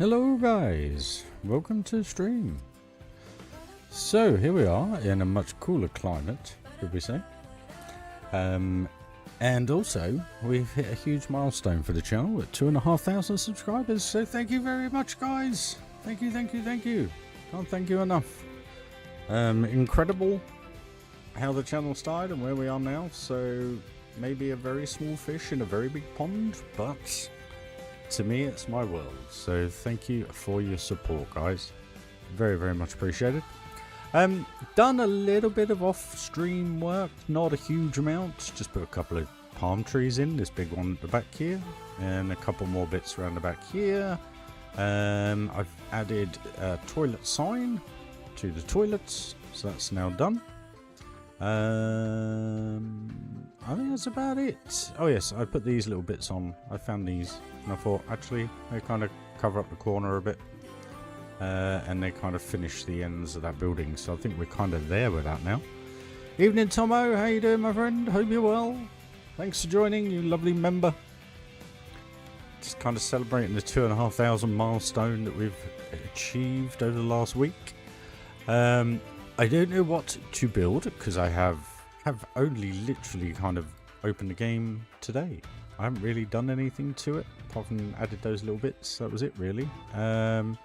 Hello guys, welcome to the stream. So here we are in a much cooler climate, could we say. And also we've hit a huge milestone for the channel at 2,500 subscribers, so thank you very much guys. Thank you. Can't thank you enough. Incredible how the channel started and where we are now. So maybe a very small fish in a very big pond, but to me it's my world. So thank you for your support guys, very much appreciated. Done a little bit of off-stream work, not a huge amount, just put a couple of palm trees in, this big one at the back here, and a couple more bits around the back here. I've added a toilet sign to the toilets, so that's now done. I think that's about it. Oh yes, I put these little bits on. I found these and I thought actually they kind of cover up the corner a bit, and they kind of finish the ends of that building, so I think we're kind of there with that now. Evening Tomo, how you doing my friend? Hope you're well. Thanks for joining, you lovely member. Just kind of celebrating the 2,500 milestone that we've achieved over the last week. I don't know what to build because I have only literally kind of opened the game today. I haven't really done anything to it apart from added those little bits. That was it really. I'm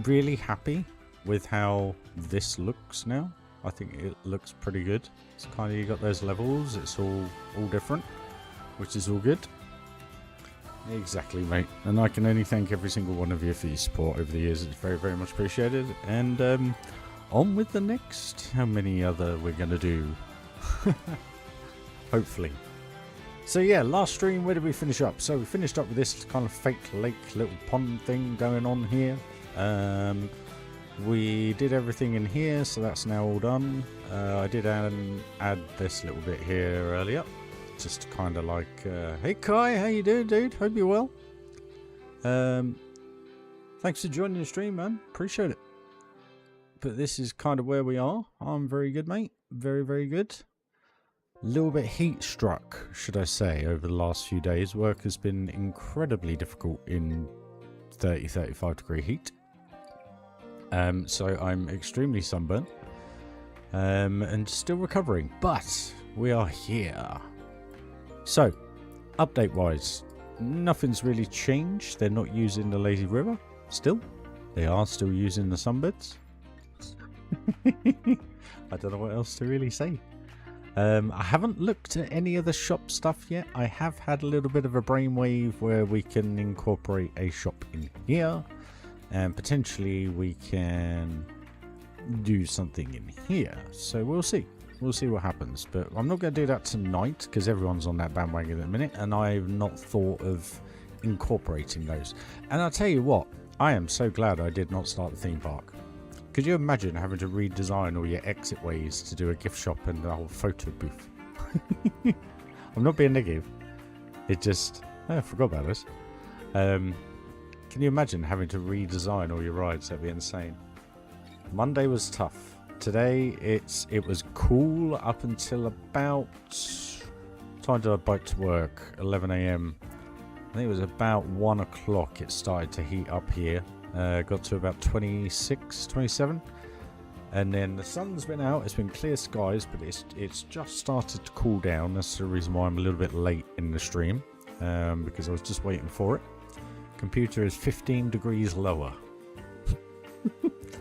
really happy with how this looks now. I think it looks pretty good. It's kind of, you got those levels, it's all different, which is all good. Exactly, mate. And I can only thank every single one of you for your support over the years. It's very much appreciated. And on with the next. How many other we're going to do? Hopefully. So yeah, last stream, where did we finish up? So we finished up with this kind of fake lake, little pond thing going on here. We did everything in here, so that's now all done. I did add this little bit here earlier. Just kind of like, hey Kai, how you doing, dude? Hope you're well. Thanks for joining the stream, man. Appreciate it. But this is kind of where we are. I'm very good, mate. Very good. A little bit heat struck, should I say, over the last few days. Work has been incredibly difficult in 30-35 degree heat. So I'm extremely sunburned. And still recovering. But we are here. So, update-wise, nothing's really changed. They're not using the lazy river still. They are still using the sunbeds. I don't know what else to really say. I haven't looked at any of the shop stuff yet. I have had a little bit of a brainwave where we can incorporate a shop in here, and potentially we can do something in here. So we'll see. We'll see what happens. But I'm not going to do that tonight because everyone's on that bandwagon at the minute, and I've not thought of incorporating those. And I'll tell you what, I am so glad I did not start the theme park. Could you imagine having to redesign all your exit ways to do a gift shop and a whole photo booth? I'm not being negative. It just... I forgot about this. Can you imagine having to redesign all your rides? That'd be insane. Monday was tough. Today it was cool up until about... time did I bike to work? 11 AM. I think it was about 1 o'clock it started to heat up here. Got to about 26, 27, and then the sun's been out. It's been clear skies, but it's just started to cool down. That's the reason why I'm a little bit late in the stream, because I was just waiting for it. Computer is 15 degrees lower.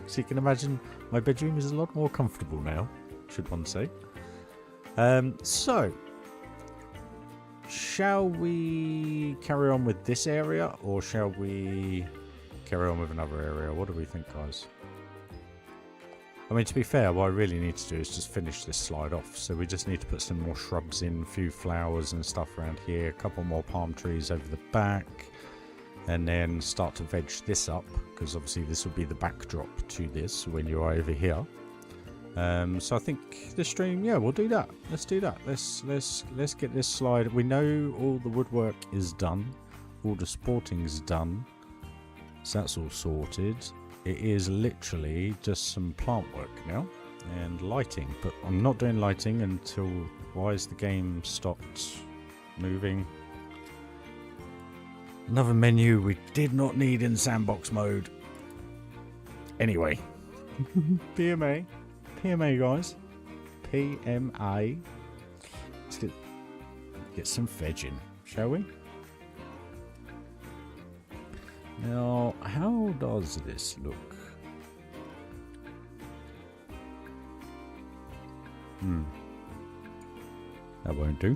So you can imagine my bedroom is a lot more comfortable now, should one say. So shall we carry on with this area, or shall we carry on with another area? What do we think, guys? I mean, to be fair, what I really need to do is just finish this slide off. So we just need to put some more shrubs in, a few flowers and stuff around here, a couple more palm trees over the back, and then start to veg this up, because obviously this will be the backdrop to this when you're over here. So I think this stream, yeah, we'll do that. Let's do that. Let's get this slide. We know all the woodwork is done, all the sporting's done. So that's all sorted. It is literally just some plant work now and lighting, but I'm not doing lighting until... Why is the game stopped moving? Another menu we did not need in sandbox mode. Anyway. PMA. PMA, guys. PMA. Let's get some veg in, shall we? Now, how does this look? That won't do.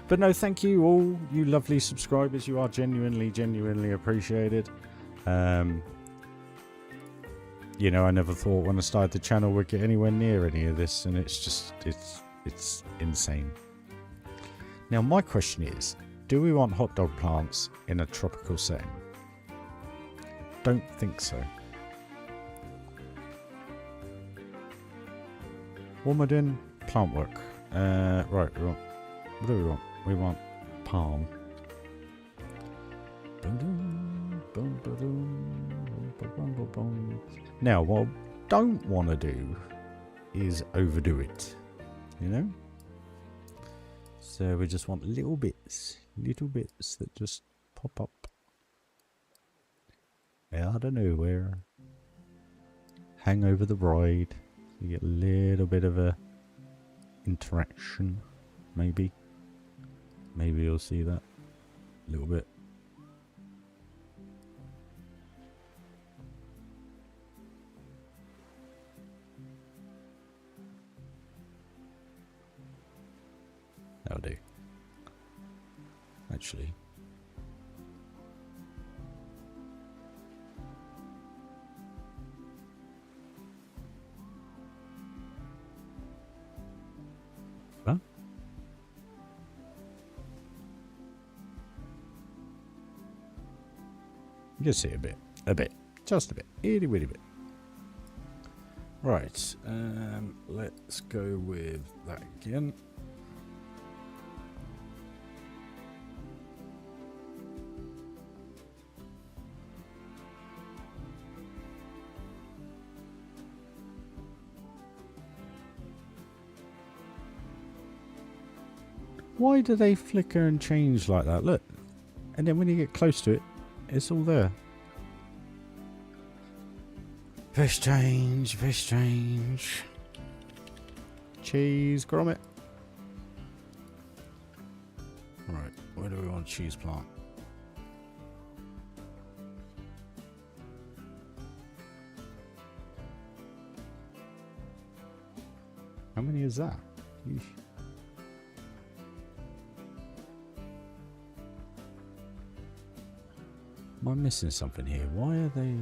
But no, thank you all, you lovely subscribers. You are genuinely appreciated. You know, I never thought when I started the channel we'd get anywhere near any of this, and it's just, it's insane. Now, my question is, do we want hot dog plants in a tropical setting? Don't think so. What am I doing? Plant work. Right, what do we want? We want palm. Now, what I don't want to do is overdo it, you know? So we just want little bits that just pop up out of nowhere. Hang over the ride. You get a little bit of a interaction, maybe. Maybe you'll see that a little bit. That'll do. Actually. Huh? Just see a bit, just a bit, itty bitty bit. Right, let's go with that again. Why do they flicker and change like that? Look. And then when you get close to it, it's all there. Very strange, very strange. Cheese grommet. Right, where do we want cheese plant? How many is that? Yeesh. Am I missing something here? Why are they...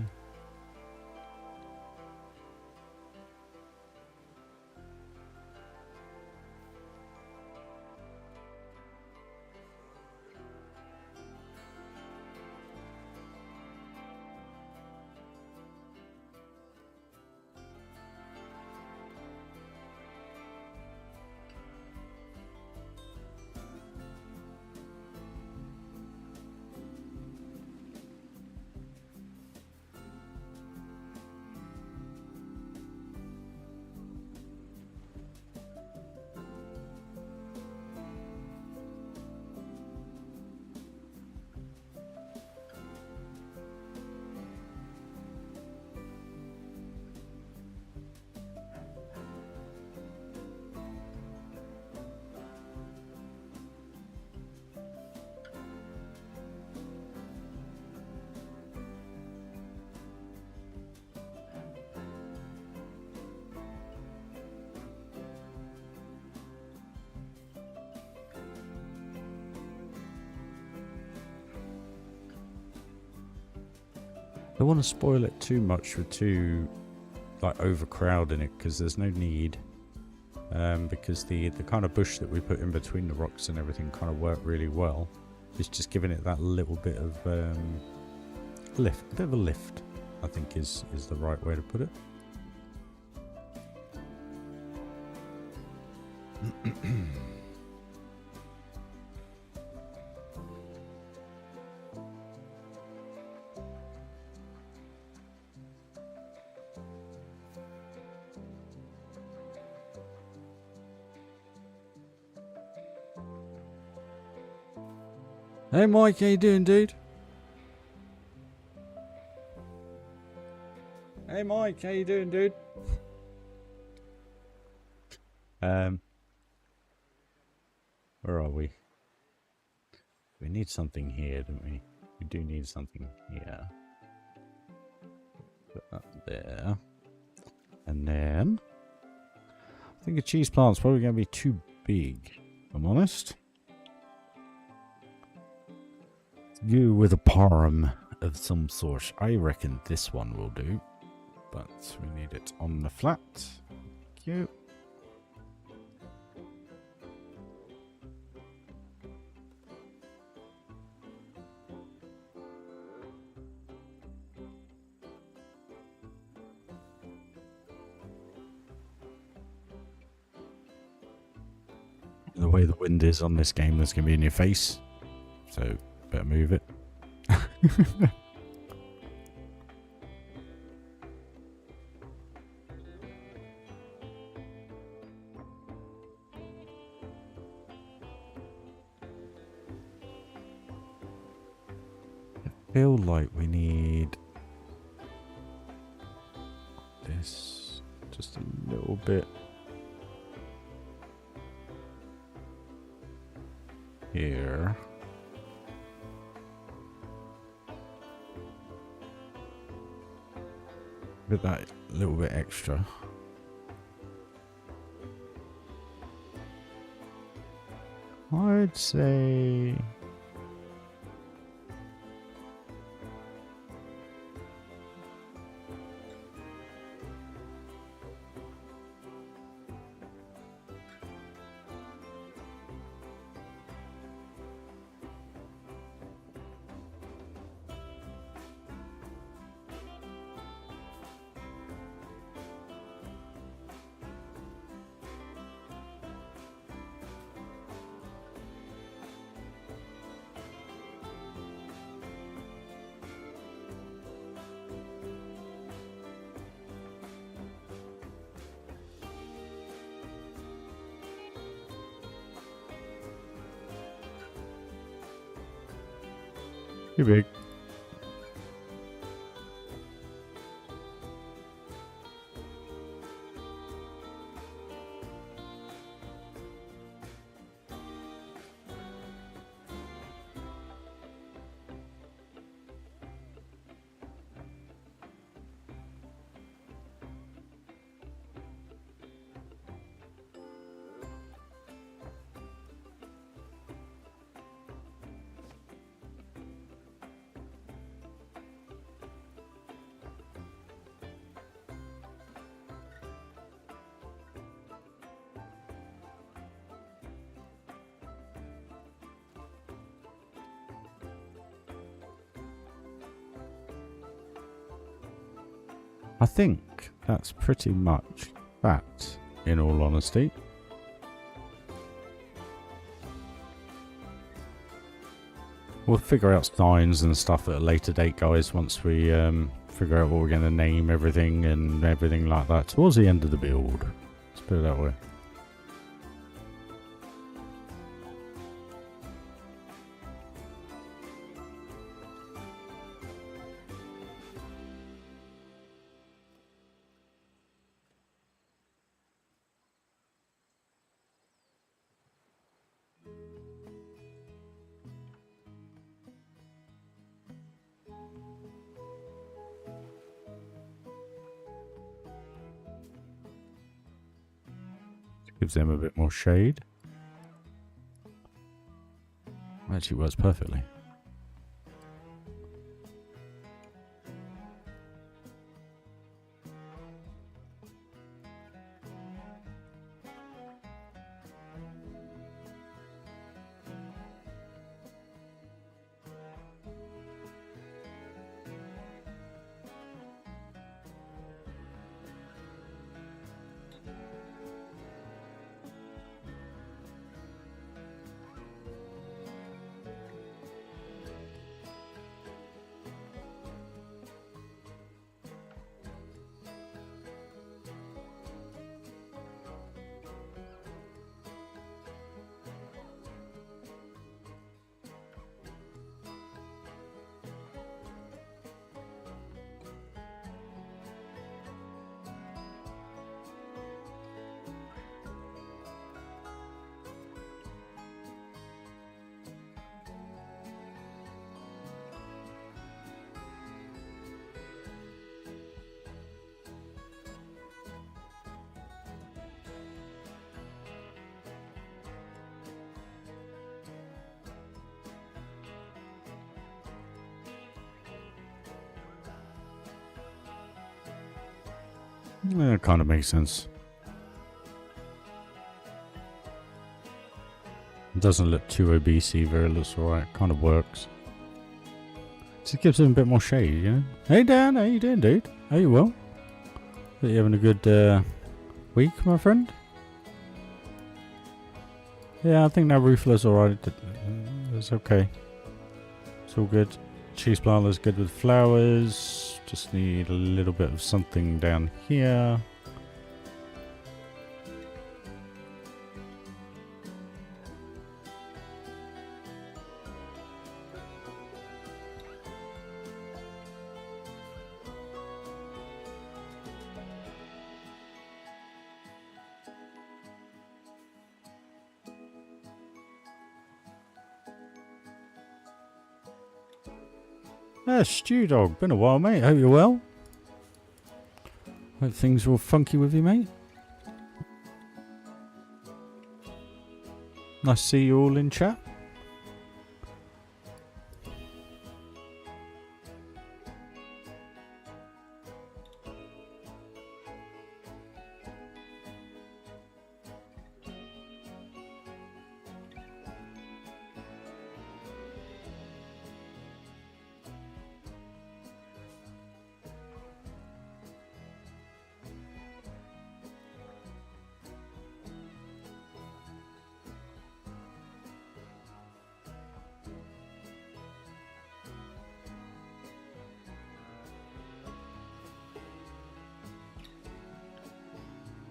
I don't want to spoil it too much with too like overcrowding it, because there's no need. Because the kind of bush that we put in between the rocks and everything kind of worked really well. It's just giving it that little bit of lift, a bit of a lift, I think is the right way to put it. Hey Mike, how you doing, dude? Hey Mike, how you doing, dude? Where are we? We need something here, don't we? We do need something here. Put that there. And then I think a cheese plant's probably going to be too big, if I'm honest. Go with a parm of some sort. I reckon this one will do. But we need it on the flat. Thank you. The way the wind is on this game, that's going to be in your face. So, better move it. I feel like we need this just a little bit here. With that little bit extra. I'd say too big. I think that's pretty much that, in all honesty. We'll figure out signs and stuff at a later date, guys, once we figure out what we're going to name everything and everything like that towards the end of the build. Let's put it that way. Gives them a bit more shade. Actually works perfectly. Yeah, it kind of makes sense. It doesn't look too obese either. It looks alright. Kind of works. Just gives him a bit more shade, you know? Hey Dan, how you doing, dude? Are you well? Are you having a good week, my friend? Yeah, I think that roof looks alright. It's okay. It's all good. Cheese plant is good with flowers. Just need a little bit of something down here. Stew Dog, been a while, mate. Hope you're well. Hope things are all funky with you, mate. Nice to see you all in chat.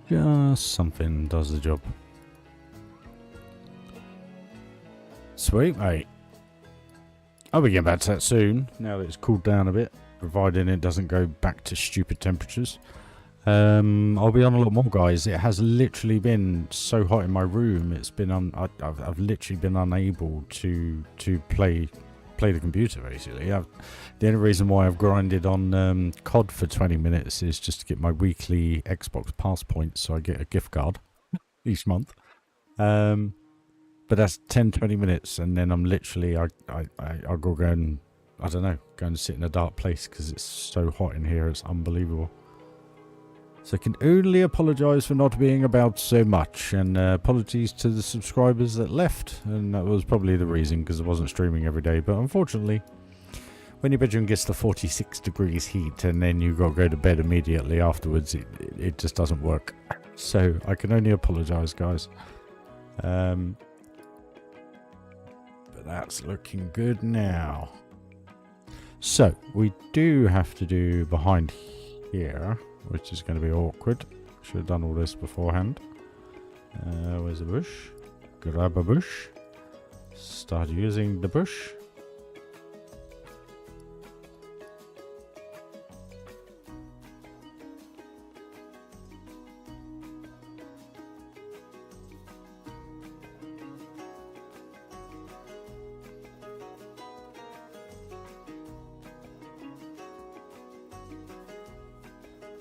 Just something does the job. Sweet, mate. I'll be getting back to that soon, now that it's cooled down a bit, providing it doesn't go back to stupid temperatures. I'll be on a lot more, guys. It has literally been so hot in my room. It's been I've literally been unable to play the computer, basically. The only reason why I've grinded on COD for 20 minutes is just to get my weekly Xbox Pass points, so I get a gift card each month. But that's 10-20 minutes, and then I'm literally I'll go and, I don't know, go and sit in a dark place because it's so hot in here. It's unbelievable. So I can only apologise for not being about so much, and apologies to the subscribers that left, and that was probably the reason, because I wasn't streaming every day. But unfortunately, when your bedroom gets to 46 degrees heat and then you've got to go to bed immediately afterwards, it just doesn't work. So I can only apologise, guys. But that's looking good now. So we do have to do behind here, which is going to be awkward. Should have done all this beforehand. Where's the bush? Grab a bush. Start using the bush.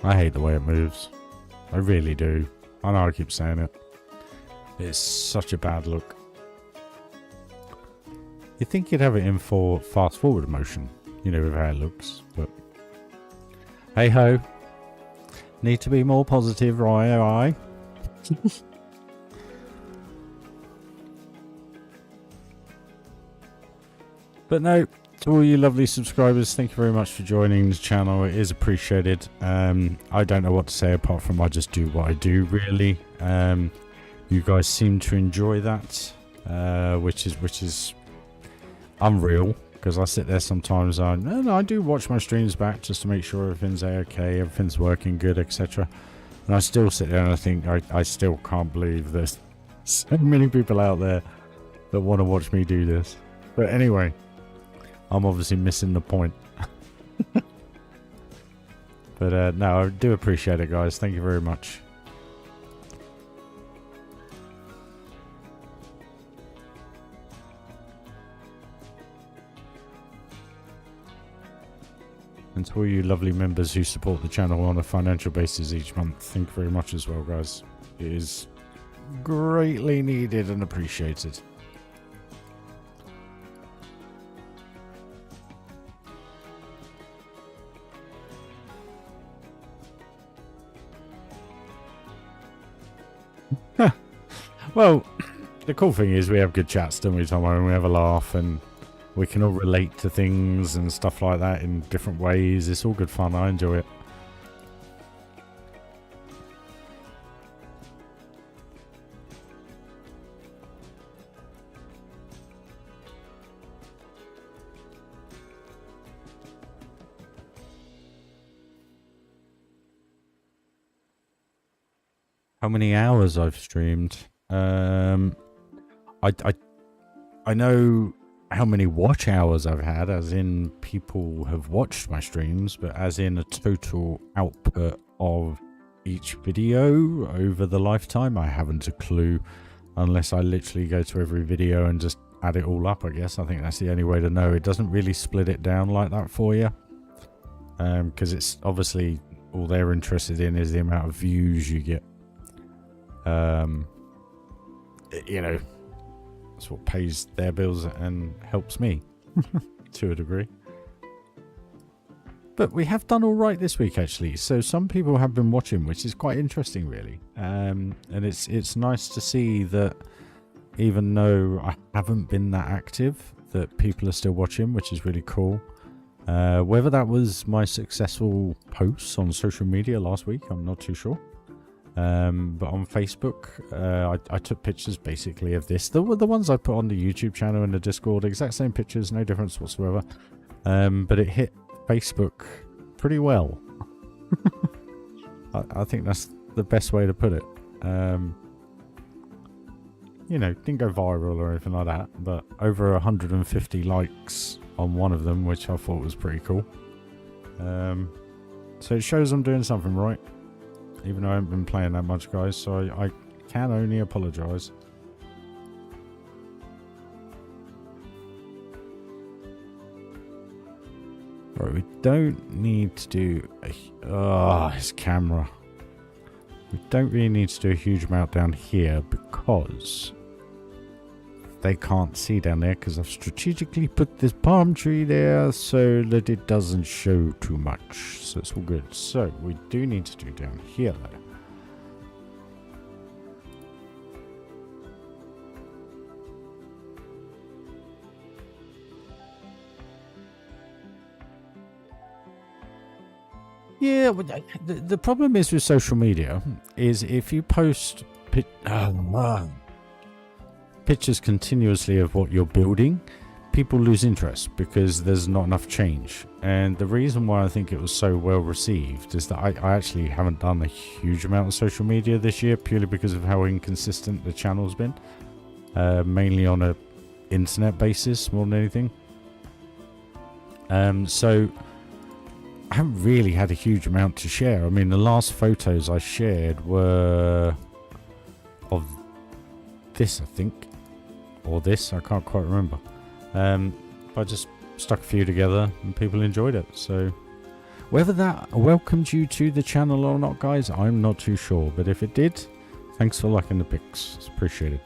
I hate the way it moves. I really do. I know I keep saying it. It's such a bad look. You'd think you'd have it in for fast forward motion, you know, with how it looks, but hey ho. Need to be more positive, RyRy. But no, to all you lovely subscribers, thank you very much for joining the channel. It is appreciated. I don't know what to say apart from I just do what I do, really. You guys seem to enjoy that, which is unreal, because I sit there sometimes and I do watch my streams back just to make sure everything's okay, everything's working good, etc. And I still sit there and I think I still can't believe there's so many people out there that want to watch me do this. But anyway, I'm obviously missing the point. But no, I do appreciate it, guys. Thank you very much. And to all you lovely members who support the channel on a financial basis each month, thank you very much as well, guys. It is greatly needed and appreciated. Well, the cool thing is we have good chats, don't we, Tomo? And we have a laugh, and we can all relate to things and stuff like that in different ways. It's all good fun. I enjoy it. How many hours I've streamed? I know how many watch hours I've had, as in people have watched my streams, but as in a total output of each video over the lifetime, I haven't a clue, unless I literally go to every video and just add it all up, I guess. I think that's the only way to know. It doesn't really split it down like that for you, because it's obviously all they're interested in is the amount of views you get. You know, that's what pays their bills and helps me to a degree. But we have done all right this week, actually. So some people have been watching, which is quite interesting, really. And it's nice to see that even though I haven't been that active, that people are still watching, which is really cool. Whether that was my successful posts on social media last week, I'm not too sure. But on Facebook, I took pictures basically of this. The ones I put on the YouTube channel and the Discord, exact same pictures, no difference whatsoever. But it hit Facebook pretty well. I think that's the best way to put it. You know, didn't go viral or anything like that, but over 150 likes on one of them, which I thought was pretty cool. So it shows I'm doing something right. Even though I haven't been playing that much, guys, so I can only apologise. Right, we don't need to do his camera. We don't really need to do a huge amount down here because they can't see down there, because I've strategically put this palm tree there so that it doesn't show too much. So it's all good. So we do need to do down here though. Yeah, the problem is with social media is if you post pictures continuously of what you're building, people lose interest because there's not enough change. And the reason why I think it was so well received is that I actually haven't done a huge amount of social media this year, purely because of how inconsistent the channel's been, mainly on a internet basis more than anything. So I haven't really had a huge amount to share. I mean, the last photos I shared were of this, I think, or this, I can't quite remember. I just stuck a few together and people enjoyed it. So whether that welcomed you to the channel or not, guys, I'm not too sure. But if it did, thanks for liking the pics. It's appreciated.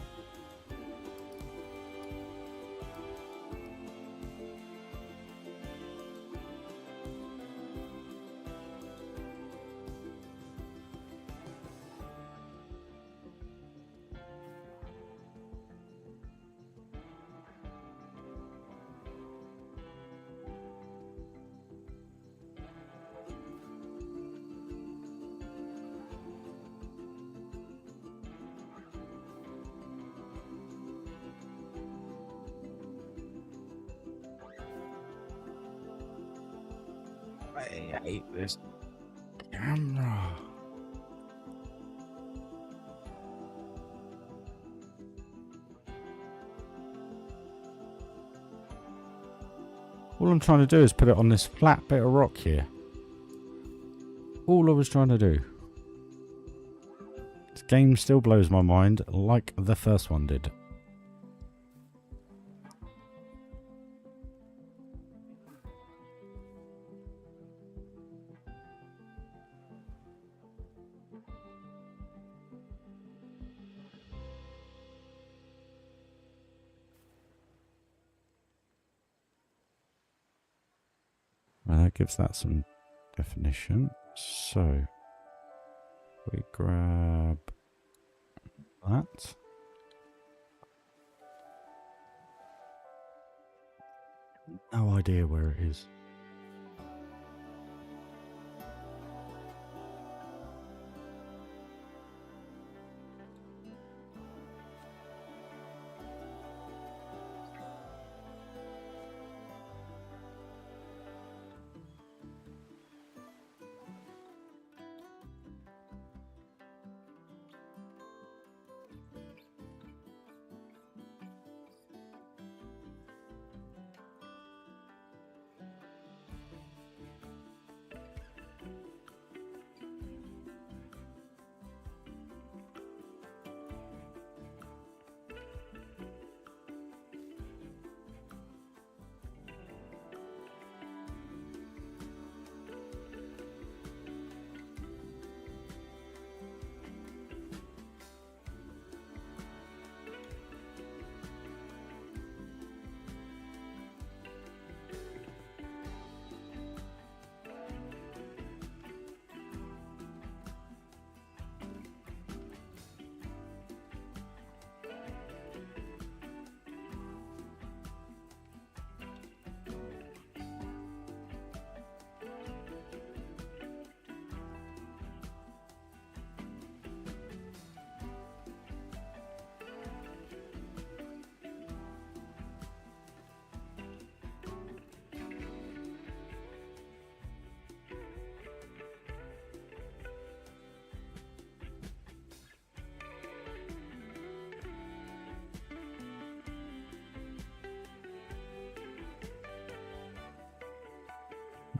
I hate this camera. All I'm trying to do is put it on this flat bit of rock here. All I was trying to do. This game still blows my mind like the first one did. And that gives that some definition. So we grab that No idea where it is.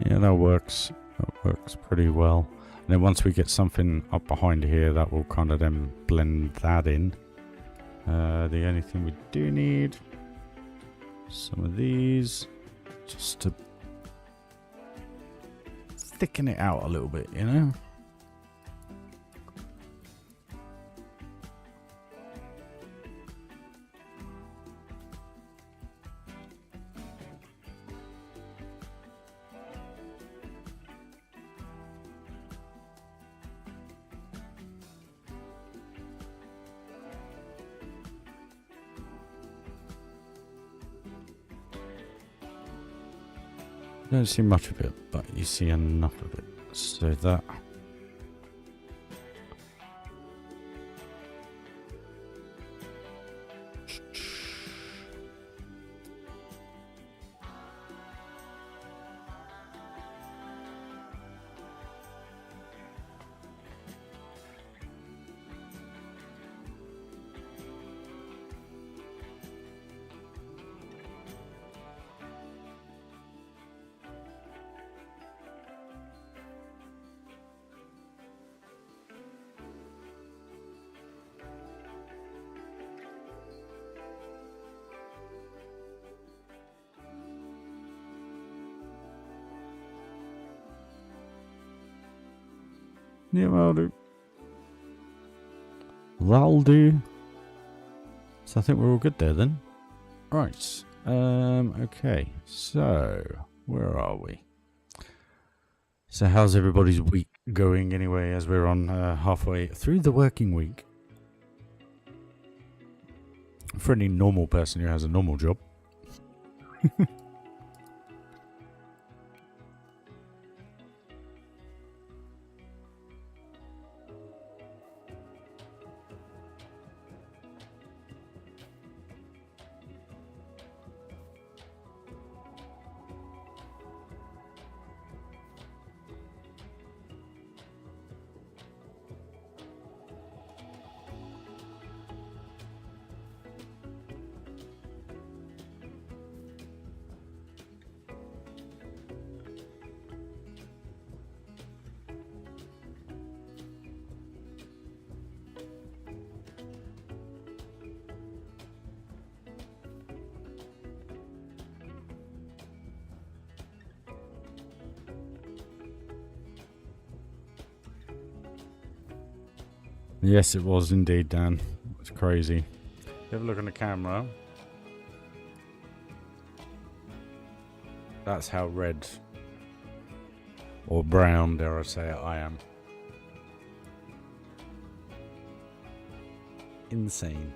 Yeah, that works. That works pretty well. And then once we get something up behind here, that will kind of then blend that in. The only thing we do need, some of these, just to thicken it out a little bit, you know? Don't see much of it, but you see enough of it. So that. Yeah, that'll do. That'll do. So I think we're all good there then. Right. Okay. So where are we? So how's everybody's week going anyway, as we're on halfway through the working week? For any normal person who has a normal job. Yes, it was indeed, Dan. It's crazy. Have a look on the camera. That's how red or brown, dare I say it, I am. Insane.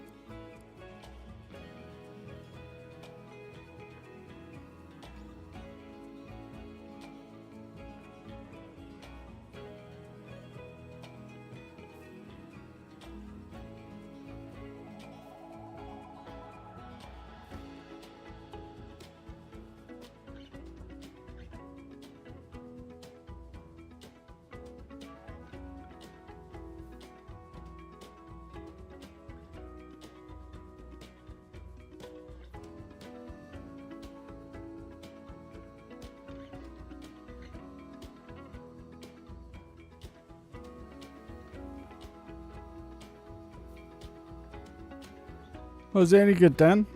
Was it any good, Dan?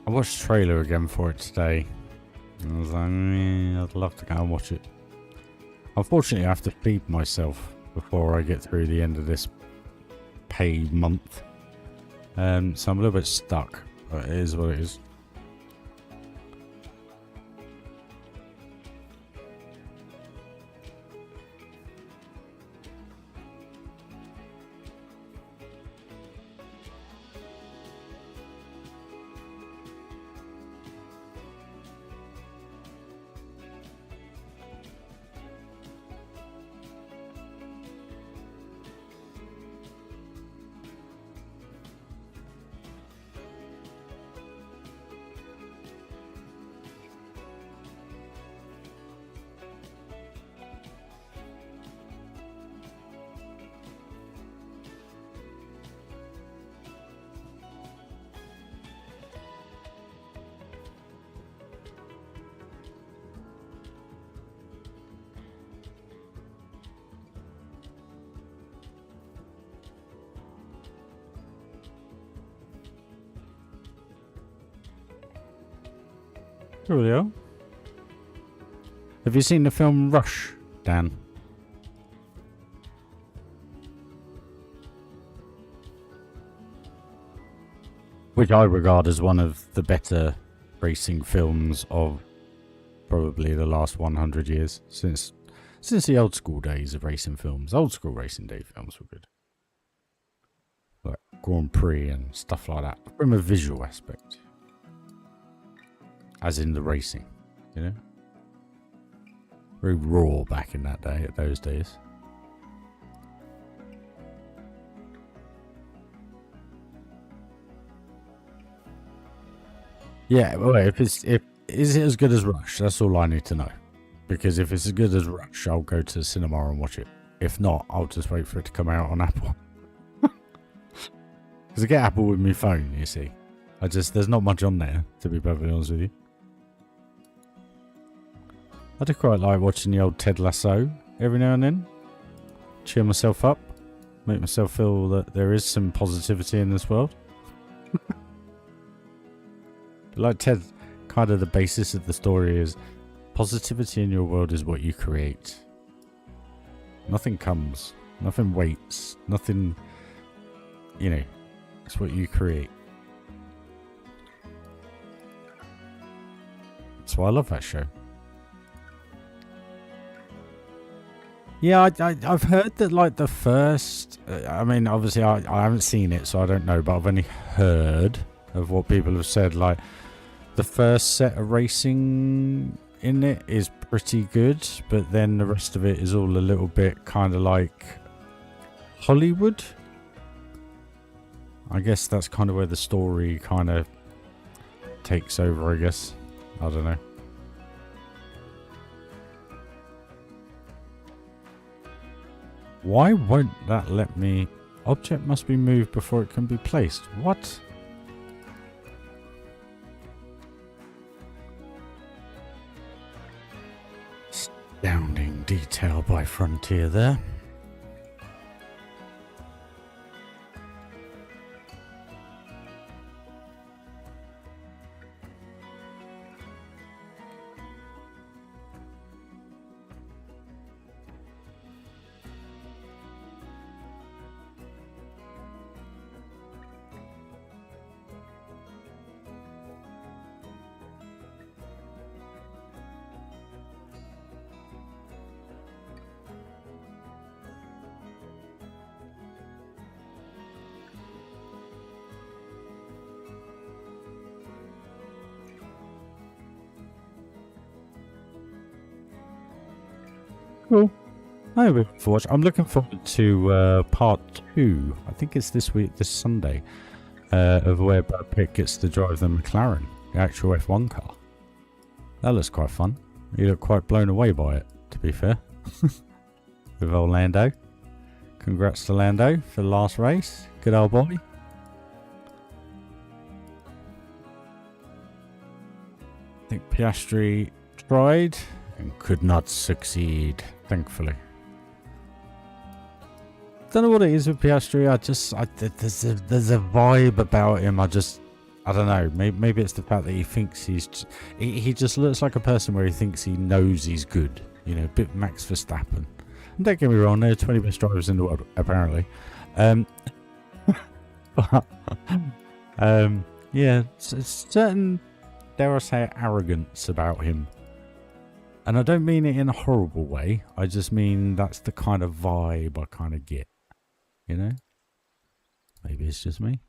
I watched the trailer again for it today. I was like, I'd love to go and watch it. Unfortunately, I have to feed myself before I get through the end of this pay month. So I'm a little bit stuck, but it is what it is. Coolio. Have you seen the film Rush, Dan? Which I regard as one of the better racing films of probably the last 100 years. Since the old school days of racing films. Old school racing day films were good. Like Grand Prix and stuff like that. From a visual aspect. As in the racing, you know? Very raw back in that day, at those days. Yeah, well, is it as good as Rush? That's all I need to know. Because if it's as good as Rush, I'll go to the cinema and watch it. If not, I'll just wait for it to come out on Apple. Because I get Apple with my phone, you see. There's not much on there, to be perfectly honest with you. I do quite like watching the old Ted Lasso every now and then. Cheer myself up. Make myself feel that there is some positivity in this world. Like Ted, kind of the basis of the story is positivity in your world is what you create. Nothing comes. Nothing waits. Nothing, you know, it's what you create. That's why I love that show. Yeah, I've heard that, like, the first... I mean, obviously, I haven't seen it, so I don't know, but I've only heard of what people have said. Like, the first set of racing in it is pretty good, but then the rest of it is all a little bit kind of like Hollywood. I guess that's kind of where the story kind of takes over, I guess. I don't know. Why won't that let me... Object must be moved before it can be placed. What? Astounding detail by Frontier there. Cool. I'm looking forward to part 2. I think it's this Sunday, of where Brad Pitt gets to drive the McLaren, the actual F1 car. That looks quite fun. You look quite blown away by it, to be fair. With old Lando. Congrats to Lando for the last race. Good old boy. I think Piastri tried and could not succeed, thankfully. don't know what it is with Piastri. There's a vibe about him. I don't know. Maybe it's the fact that he thinks he just looks like a person where he thinks he knows he's good. You know, a bit Max Verstappen. And don't get me wrong, there are 20 best drivers in the world, apparently. Yeah, certain, dare I say, arrogance about him. And I don't mean it in a horrible way. I just mean that's the kind of vibe I kind of get. You know? Maybe it's just me.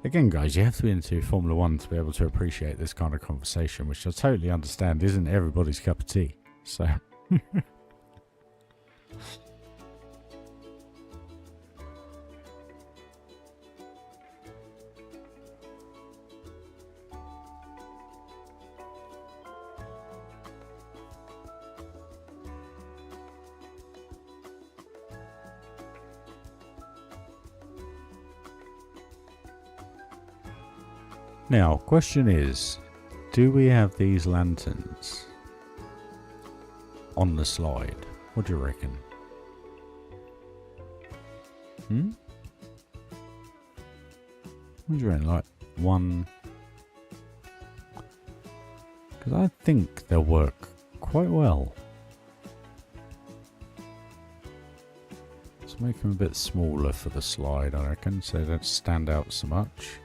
Again, guys, you have to be into Formula 1 to be able to appreciate this kind of conversation, which I totally understand isn't everybody's cup of tea. So... Now, question is, do we have these lanterns on the slide? What do you reckon? What do you reckon? Like one? Because I think they'll work quite well. Let's make them a bit smaller for the slide, I reckon, so they don't stand out so much.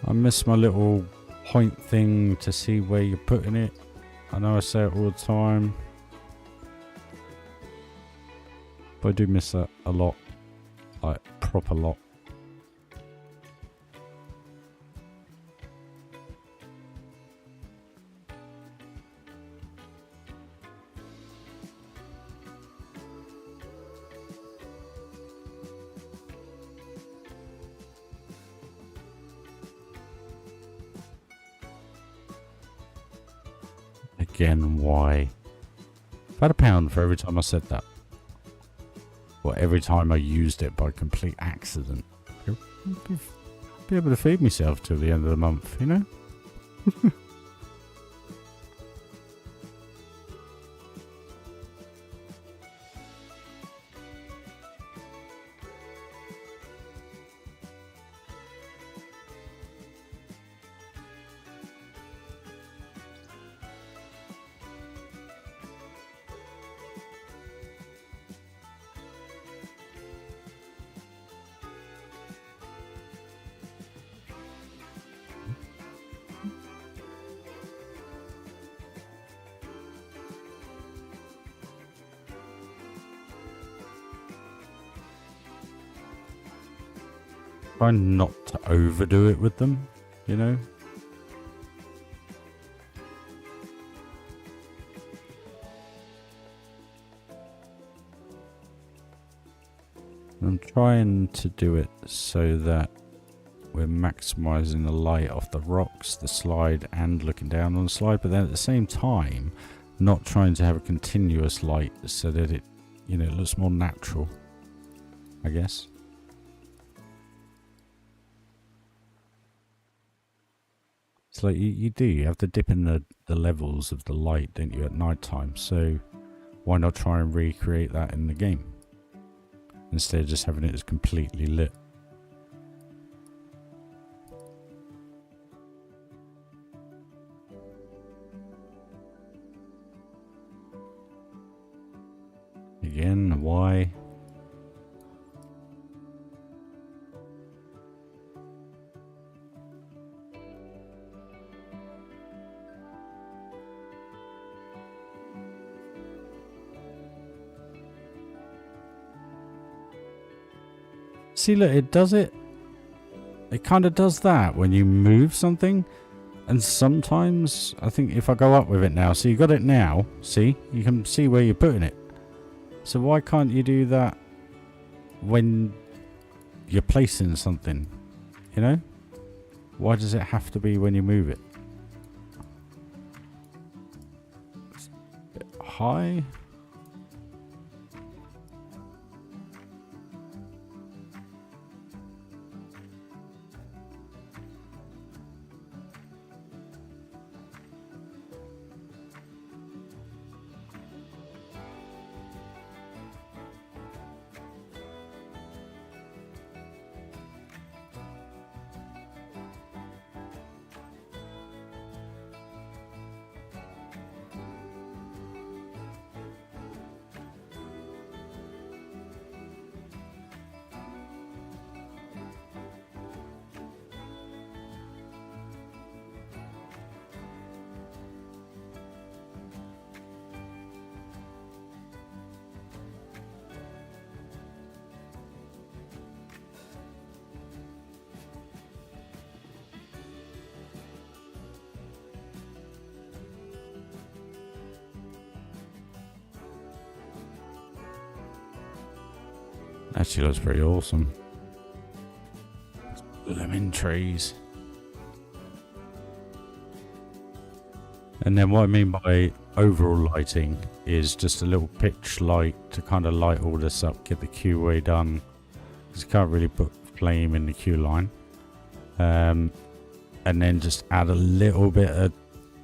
I miss my little point thing to see where you're putting it. I know I say it all the time, but I do miss that a lot, like proper lot. Again, why? About £1 for every time I said that. Or every time I used it by complete accident. Be able to feed myself till the end of the month, you know? Try not to overdo it with them, you know? I'm trying to do it so that we're maximizing the light off the rocks, the slide, and looking down on the slide, but then at the same time, not trying to have a continuous light so that it, you know, looks more natural, I guess. It's like you have to dip in the levels of the light, don't you, at night time? So why not try and recreate that in the game instead of just having it as completely lit? Again, why? See, look, it does it. It kind of does that when you move something. And sometimes, I think if I go up with it now, so you got it now, see? You can see where you're putting it. So why can't you do that when you're placing something? You know? Why does it have to be when you move it? It's a bit high. Actually looks pretty awesome. Lemon trees. And then what I mean by overall lighting is just a little pitch light to kind of light all this up, get the queue way done. Because you can't really put flame in the queue line. And then just add a little bit of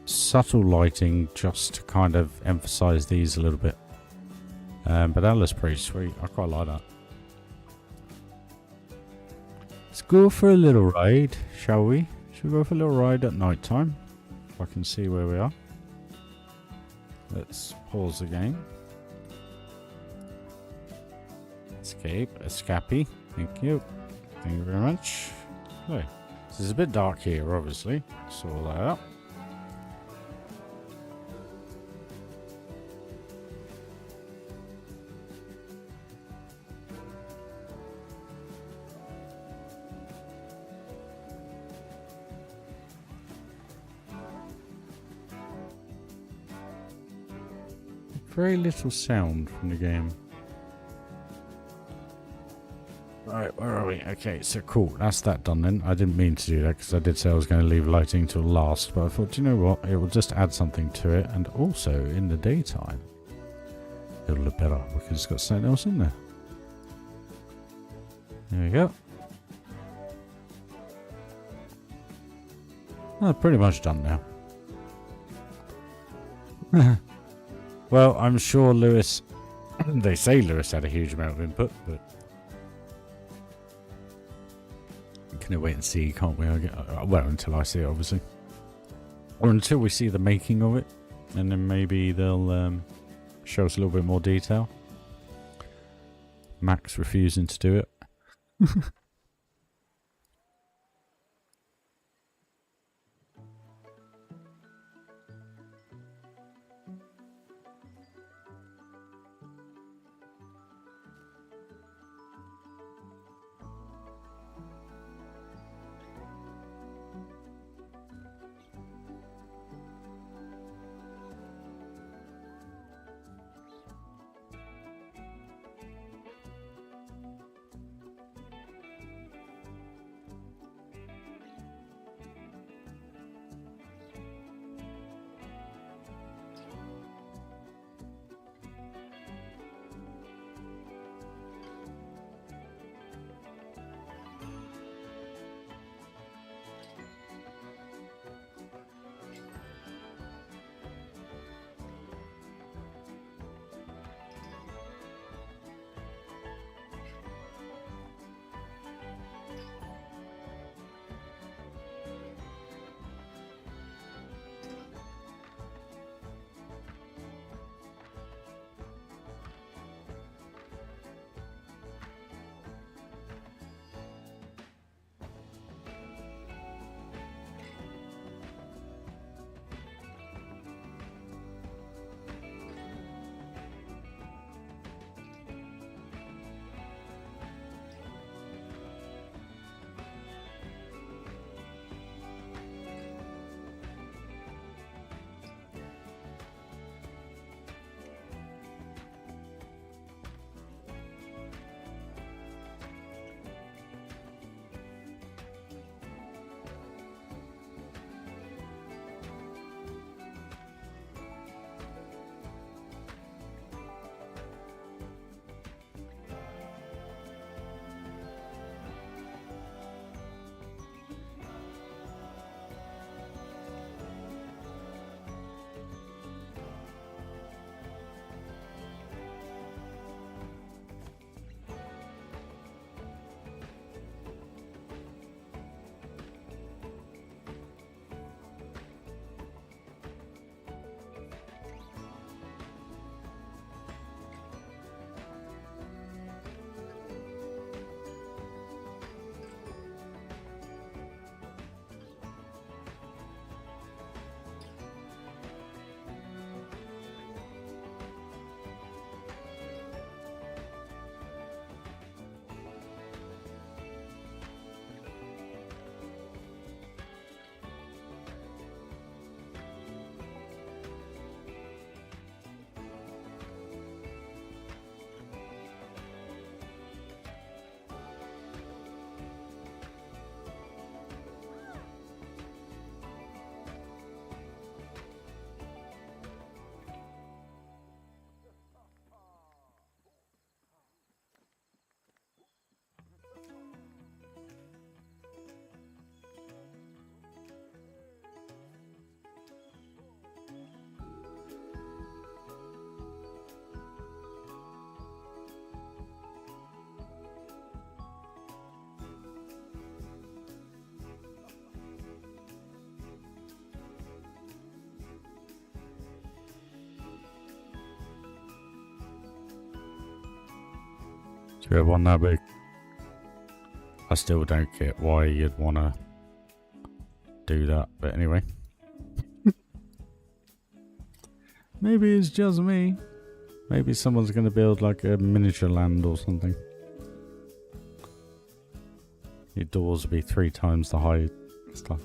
subtle lighting just to kind of emphasize these a little bit. But that looks pretty sweet. I quite like that. Let's go for a little ride, shall we? Should we go for a little ride at night time? If I can see where we are. Let's pause the game. Escape, escapee. Thank you. Thank you very much. Okay. This is a bit dark here, obviously. Sort that out. Very little sound from the game. Right, where are we? Okay, so cool. That's that done then. I didn't mean to do that because I did say I was going to leave lighting till last, but I thought, do you know what? It will just add something to it, and also in the daytime, it'll look better because it's got something else in there. There we go. Oh, pretty much done now. Well, I'm sure Lewis, they say Lewis had a huge amount of input, but we can wait and see, can't we? Well, until I see it, obviously. Or until we see the making of it, and then maybe they'll show us a little bit more detail. Max refusing to do it. Do you have one that big? I still don't get why you'd want to do that, but anyway. Maybe it's just me. Maybe someone's going to build like a miniature land or something. Your doors will be 3 times the height and stuff.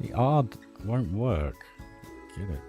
The art won't work. Get it.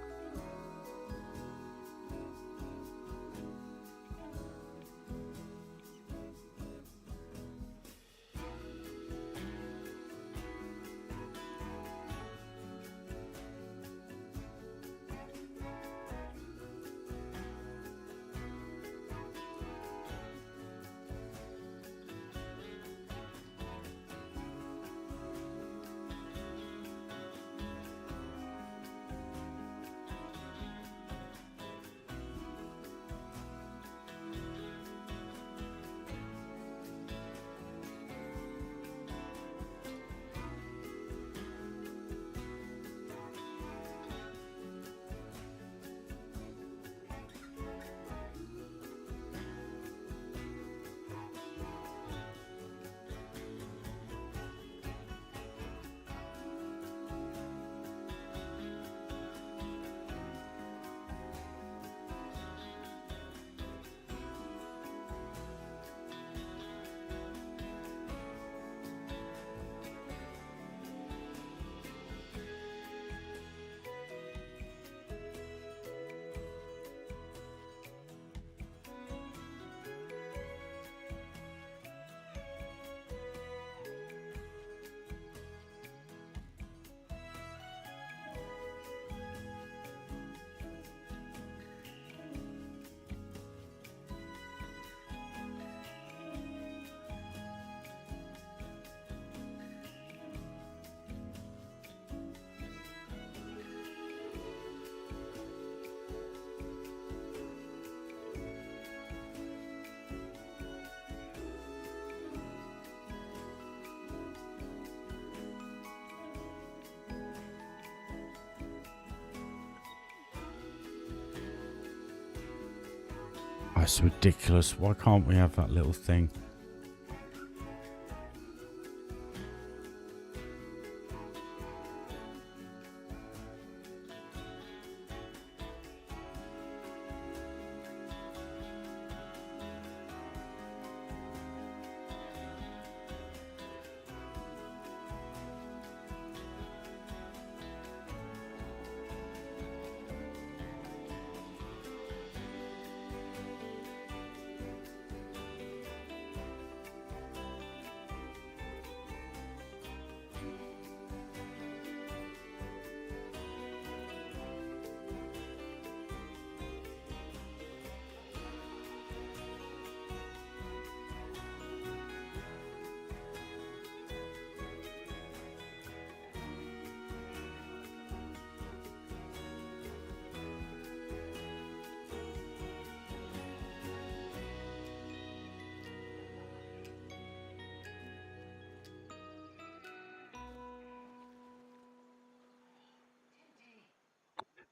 That's ridiculous. Why can't we have that little thing?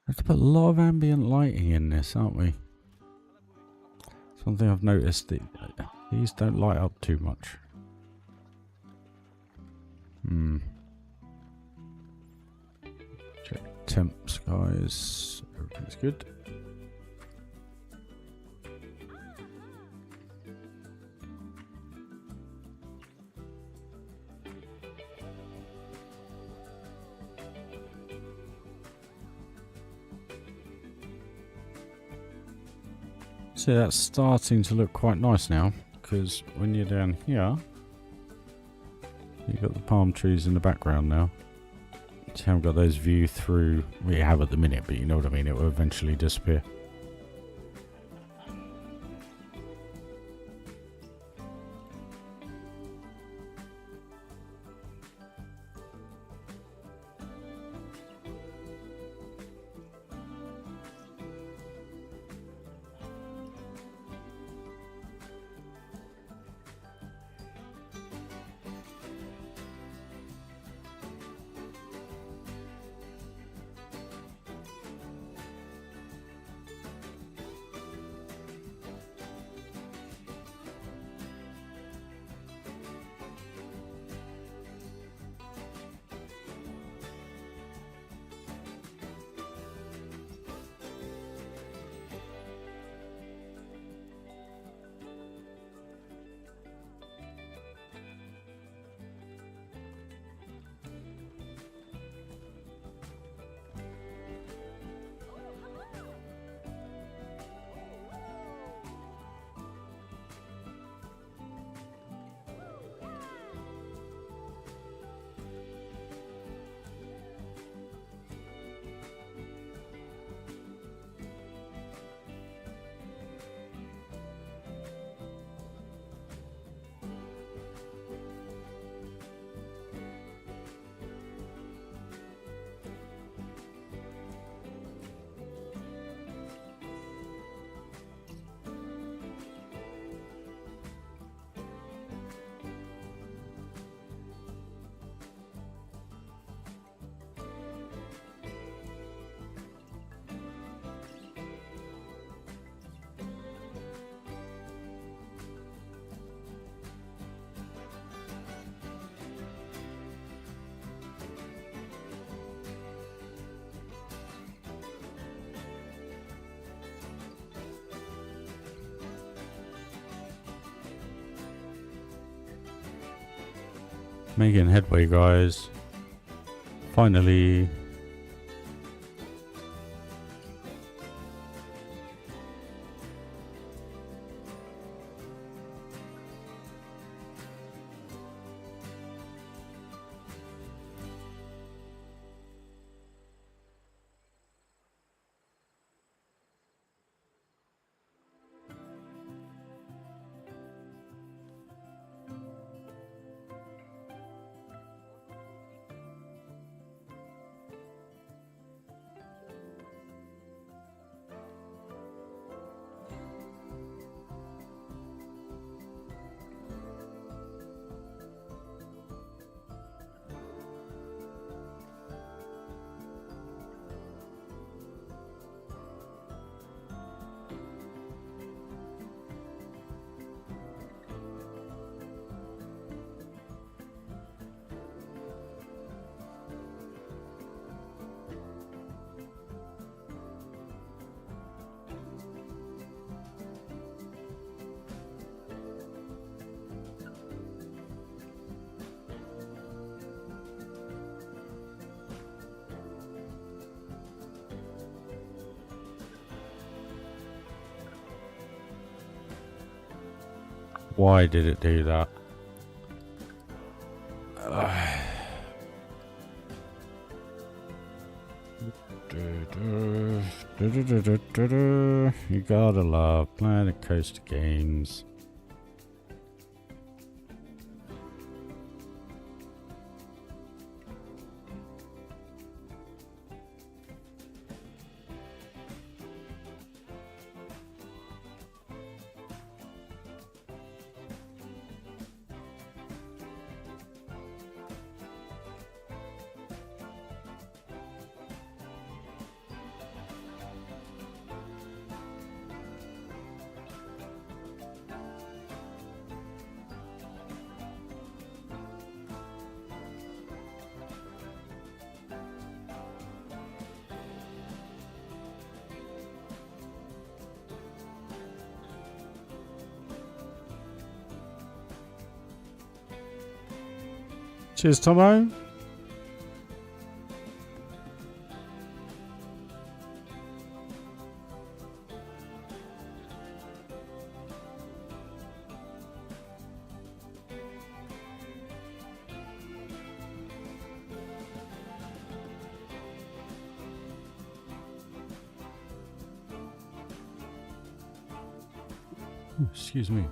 We have to put a lot of ambient lighting in this, aren't we? Something I've noticed, that these don't light up too much. Check temps, guys. Everything's good. So that's starting to look quite nice now, because when you're down here, you've got the palm trees in the background now. You haven't got those view through, we have at the minute, but you know what I mean, it will eventually disappear. Making headway, guys. Finally. Why did it do that? You gotta love Planet Coaster games. Cheers, Tomo. Excuse me.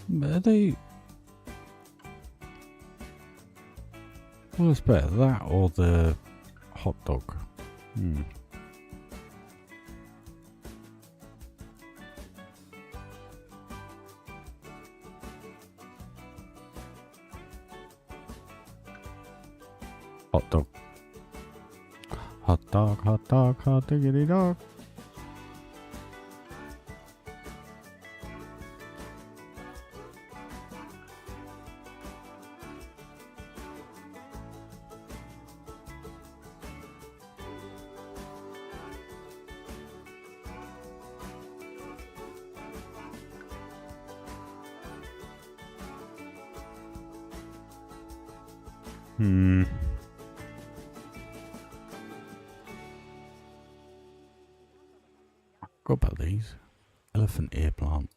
Are they... Well, it's better, that or the hot dog. Hot dog. Hot dog, hot dog, hot diggity dog. What about these? Elephant ear plant.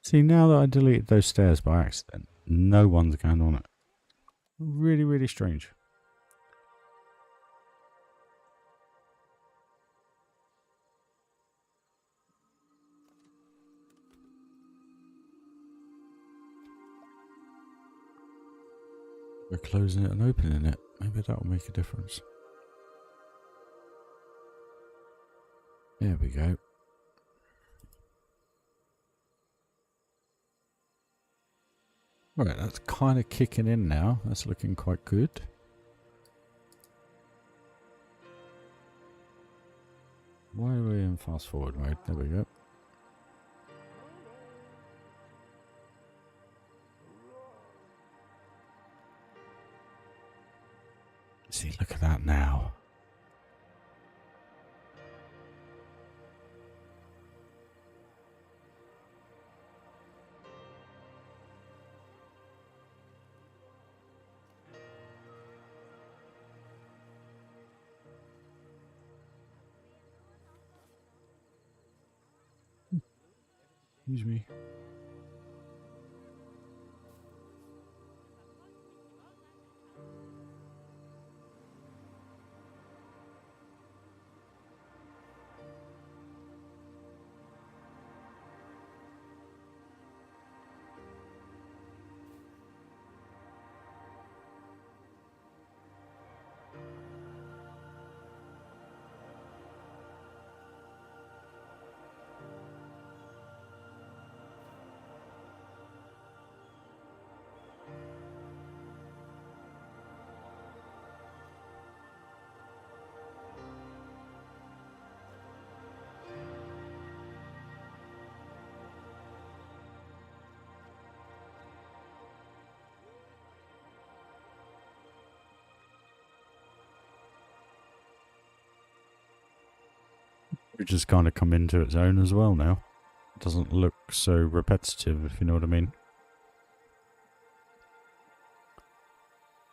See, now that I deleted those stairs by accident, no one's going on it. Really, really strange. We're closing it and opening it. Maybe that will make a difference. There we go. Right, that's kind of kicking in now. That's looking quite good. Why are we in fast forward mode? There we go. See, look at that now. Excuse me. It just kind of come into its own as well now. It doesn't look so repetitive, if you know what I mean.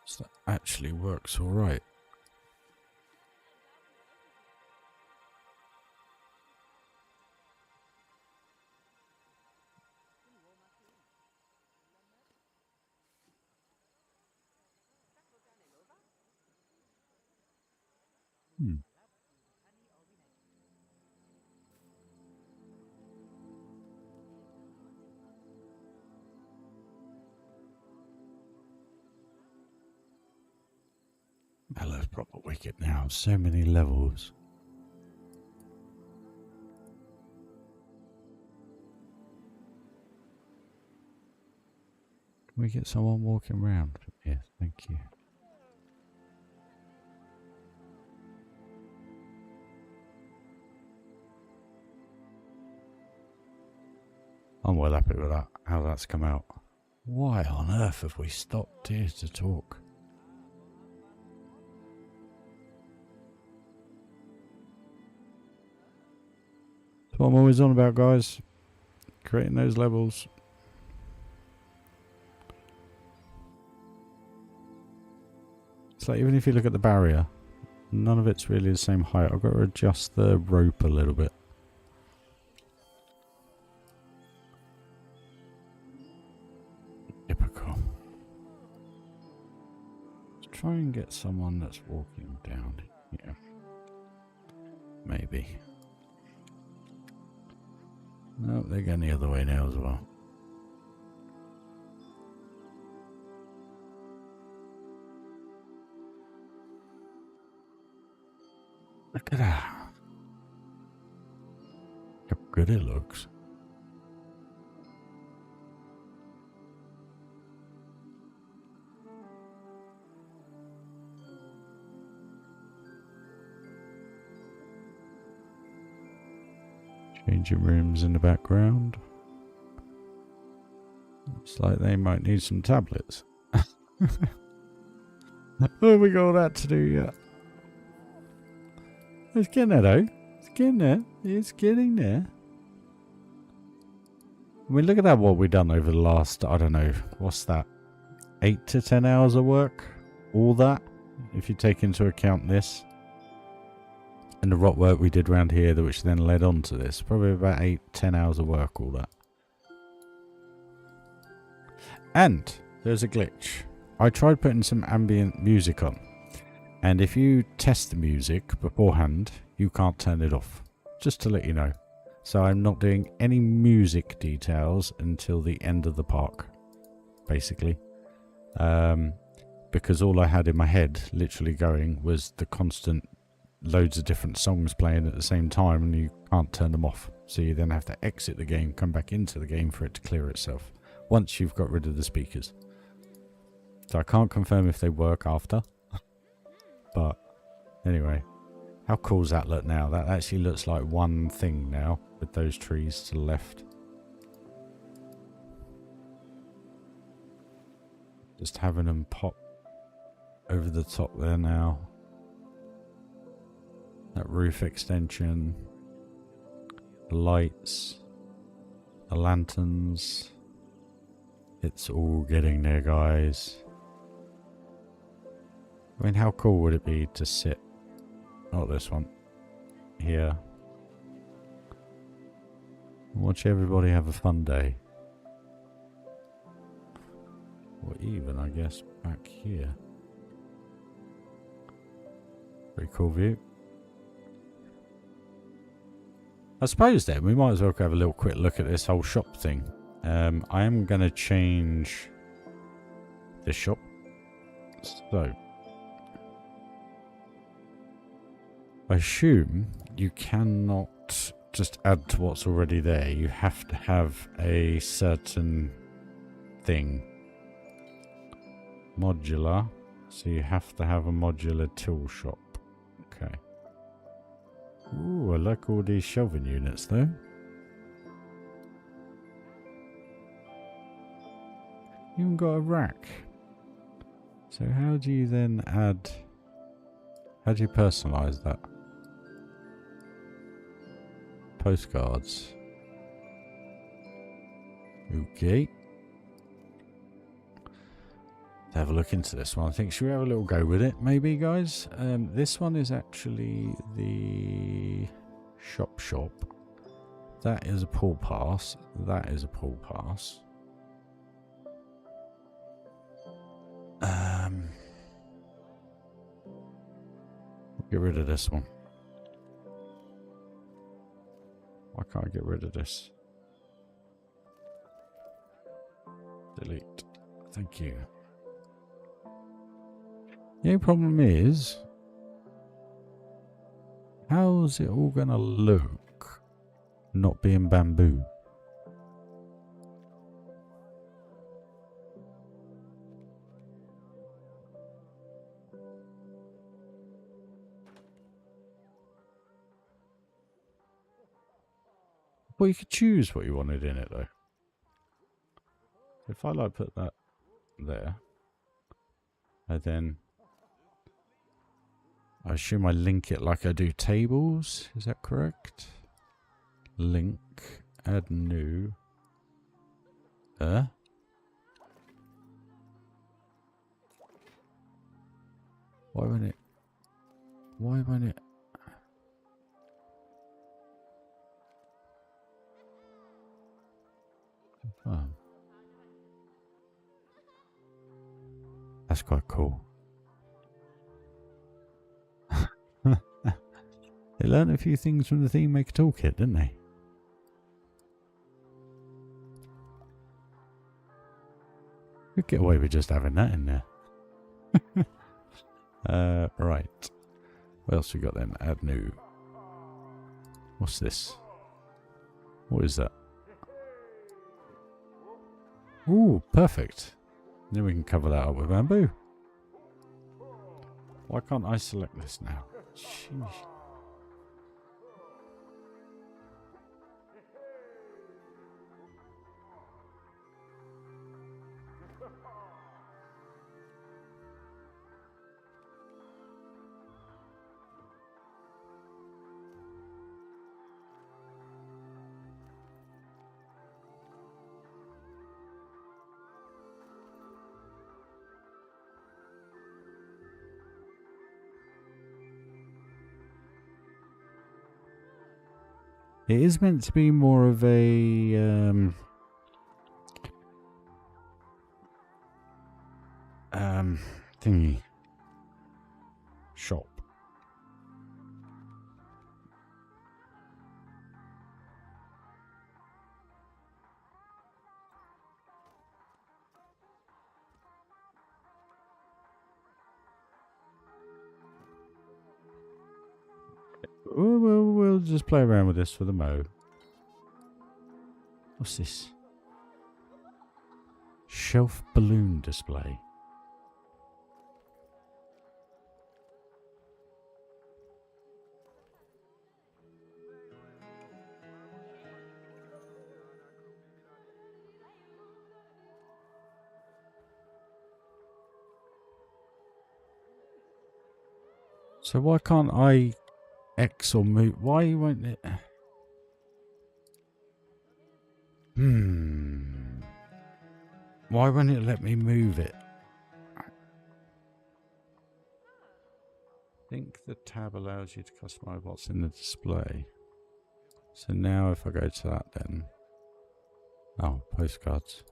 So that actually works alright. Hmm. That looks proper wicked now. So many levels. Can we get someone walking around? Yes, thank you. I'm well happy with that, how that's come out. Why on earth have we stopped here to talk? That's what I'm always on about, guys. Creating those levels. It's like, even if you look at the barrier, none of it's really the same height. I've got to adjust the rope a little bit. Typical. Let's try and get someone that's walking down here. Maybe. No, they're going the other way now as well. Look at that. How good it looks. Changing rooms in the background. Looks like they might need some tablets. Oh, we got all that to do yet. It's getting there though. It's getting there. It's getting there. I mean, look at that, what we've done over the last, I don't know, what's that? 8 to 10 hours of work? All that? If you take into account this. And the rock work we did around here, which then led on to this. Probably about 8-10 hours of work, all that. And there's a glitch. I tried putting some ambient music on. And if you test the music beforehand, you can't turn it off. Just to let you know. So I'm not doing any music details until the end of the park. Basically. Because all I had in my head, literally going, was the constant loads of different songs playing at the same time, and you can't turn them off. So you then have to exit the game, come back into the game for it to clear itself. Once you've got rid of the speakers. So I can't confirm if they work after. But anyway, how cool does that look now? That actually looks like one thing now with those trees to the left. Just having them pop over the top there now. That roof extension, the lights, the lanterns. It's all getting there, guys. I mean, how cool would it be to sit, not this one, here, and watch everybody have a fun day. Or even, I guess, back here. Pretty cool view. I suppose then we might as well have a little quick look at this whole shop thing. I am going to change the shop. So, I assume you cannot just add to what's already there. You have to have a certain thing. Modular. So you have to have a modular tool shop. Okay. Ooh, I like all these shelving units though. You even got a rack. So how do you then add... How do you personalise that? Postcards. Okay. Let's have a look into this one. I think, should we have a little go with it maybe, guys? This one is actually the shop. That is a pool pass. That is a pool pass. Get rid of this one. Why can't I get rid of this? Delete. Thank you. The only problem is, how's it all gonna look not being bamboo? Well, you could choose what you wanted in it, though. If I like put that there, and then I assume I link it like I do tables. Is that correct? Link, add new. Why won't it? Why won't it? Oh. That's quite cool. They learned a few things from the Theme Maker Toolkit, didn't they? Could get away with just having that in there. Right. What else we got then? Add new. What's this? What is that? Ooh, perfect. Then we can cover that up with bamboo. Why can't I select this now? Sheesh. It is meant to be more of a thingy shop. We'll just play around with this for the mo. What's this? Shelf balloon display. So why can't I X or move? Why won't it? Why won't it let me move it? I think the tab allows you to customize what's in the display. So now if I go to that then... Oh, postcards.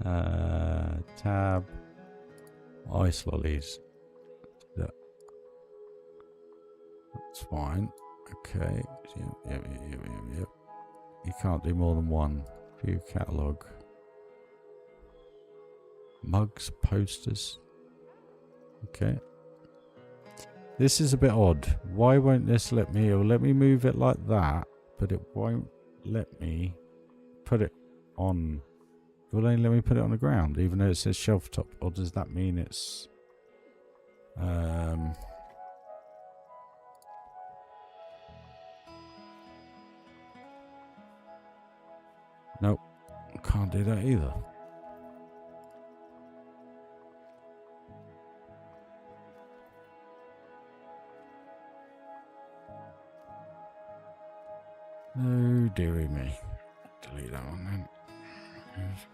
Tab. Ice lollies. That's fine. Okay. Yep. You can't do more than one. View catalogue. Mugs, posters. Okay. This is a bit odd. Why won't this let me? It'll let me move it like that, but it won't let me put it on. It will only let me put it on the ground, even though it says shelf top. Or does that mean it's nope, can't do that either. Oh dearie me. Delete that one then. Yes.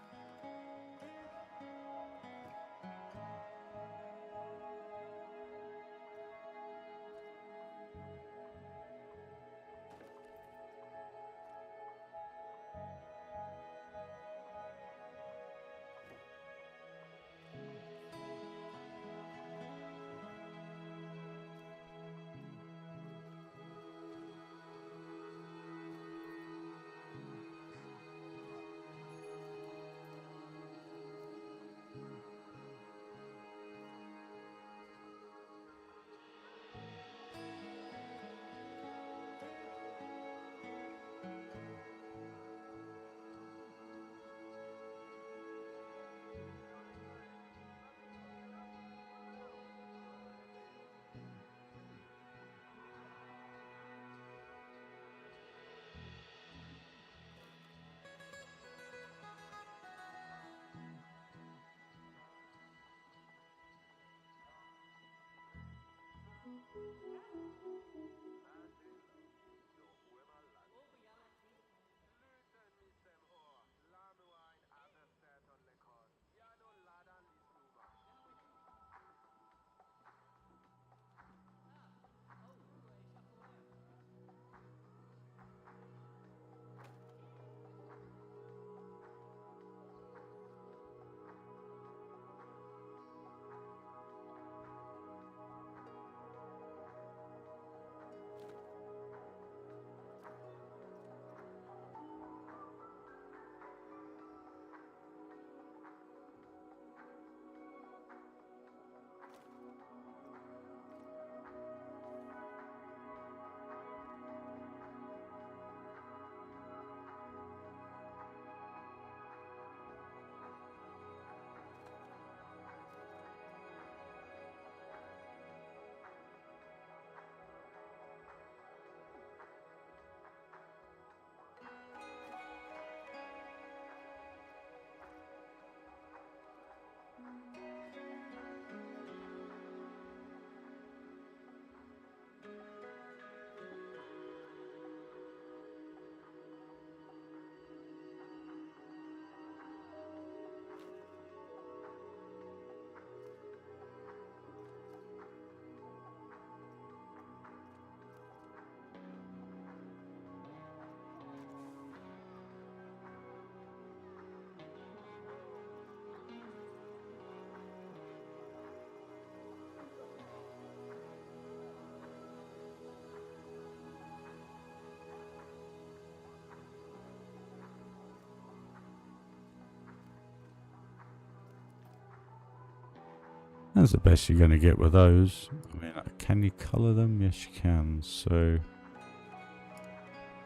That's the best you're going to get with those. I mean, can you colour them? Yes, you can. So,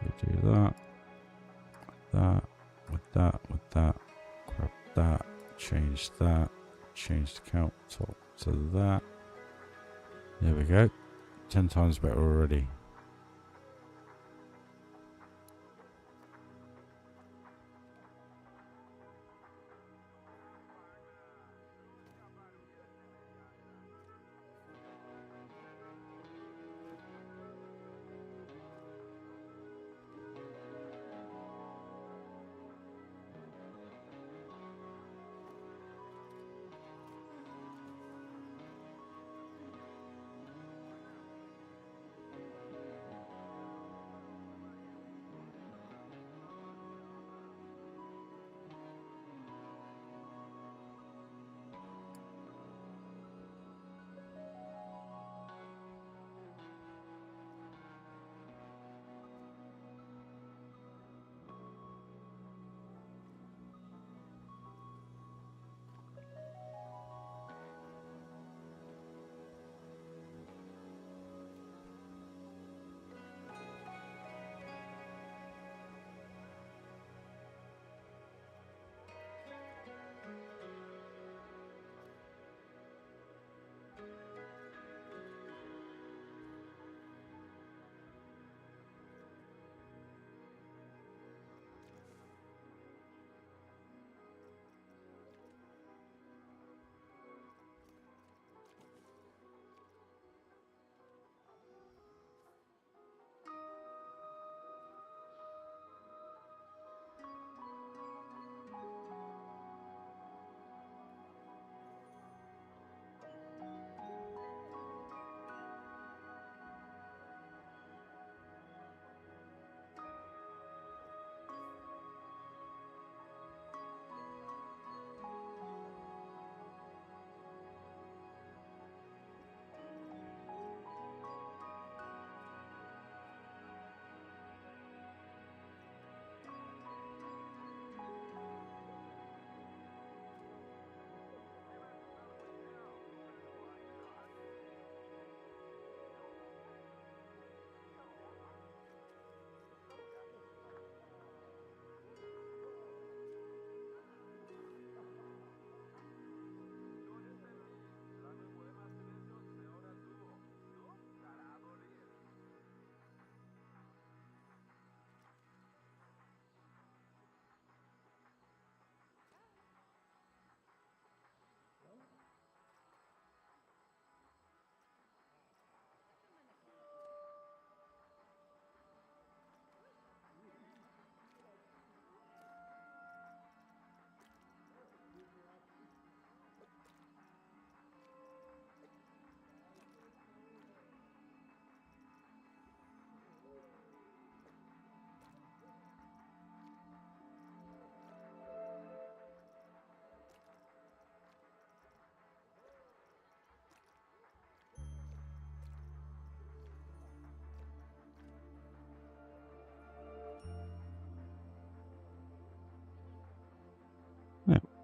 you do that, with that, grab that, change the countertop to that. There we go. 10 times better already.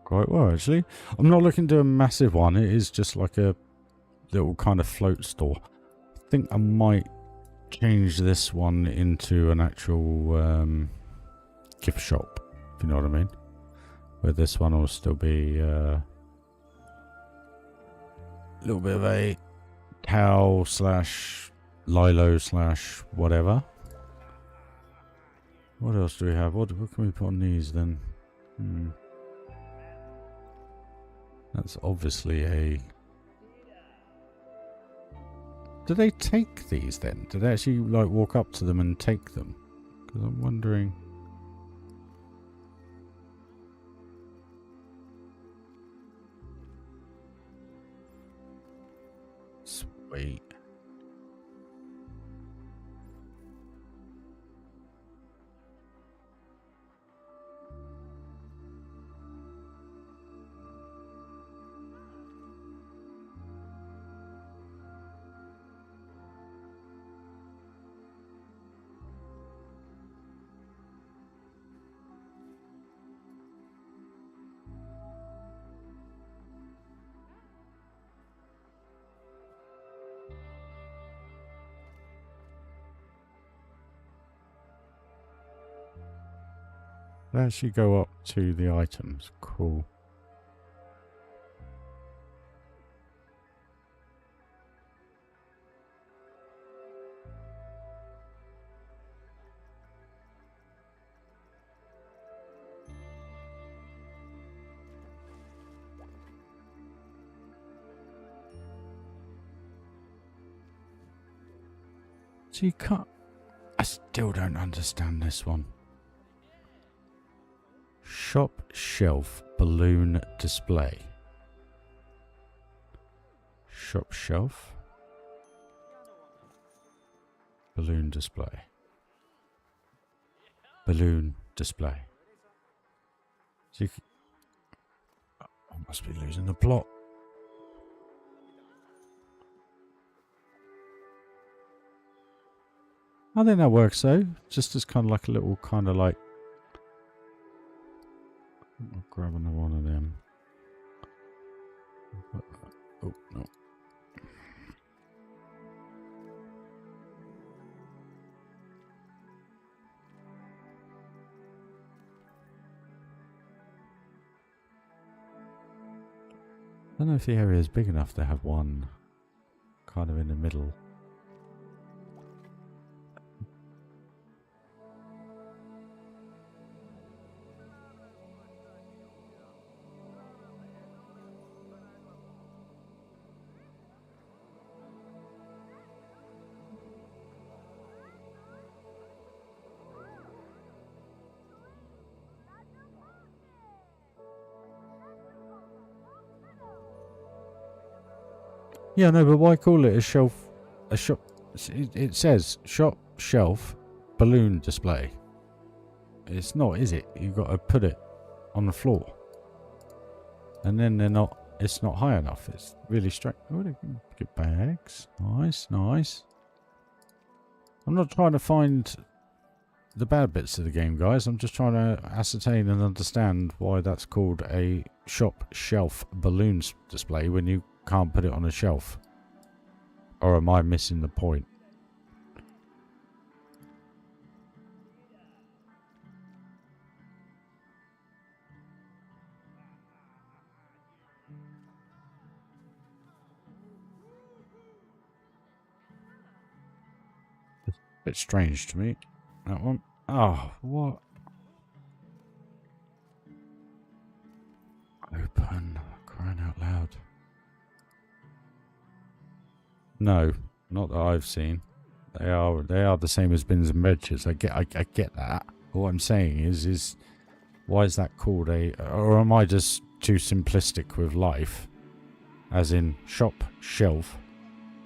quite well, actually. I'm not looking to do a massive one. It is just like a little kind of float store. I think I might change this one into an actual gift shop, if you know what I mean. Where this one will still be a little bit of a cow slash Lilo slash whatever. What else do we have? What can we put on these then? That's obviously a... Do they take these then? Do they actually like walk up to them and take them? Because I'm wondering... Sweet. They actually go up to the items. Cool. So you can't... I still don't understand this one. Shop shelf balloon display. Shop shelf balloon display. Balloon display. So you can... I must be losing the plot. I think that works though. Just as kind of like a little kind of like... I'll grab another one of them. Oh, no. I don't know if the area is big enough to have one kind of in the middle. Yeah, no, but why call it a shelf? A shop? It says shop shelf balloon display. It's not, is it? You've got to put it on the floor, and then they're not. It's not high enough. It's really straight. Oh, they can get bags. Nice, nice. I'm not trying to find the bad bits of the game, guys. I'm just trying to ascertain and understand why that's called a shop shelf balloons display when you can't put it on a shelf. Or am I missing the point? It's a bit strange to me, that one. Oh, what? Open, crying out loud. No, not that I've seen. They are the same as bins and benches. I get that. What I'm saying is why is that called a? Or am I just too simplistic with life? As in shop shelf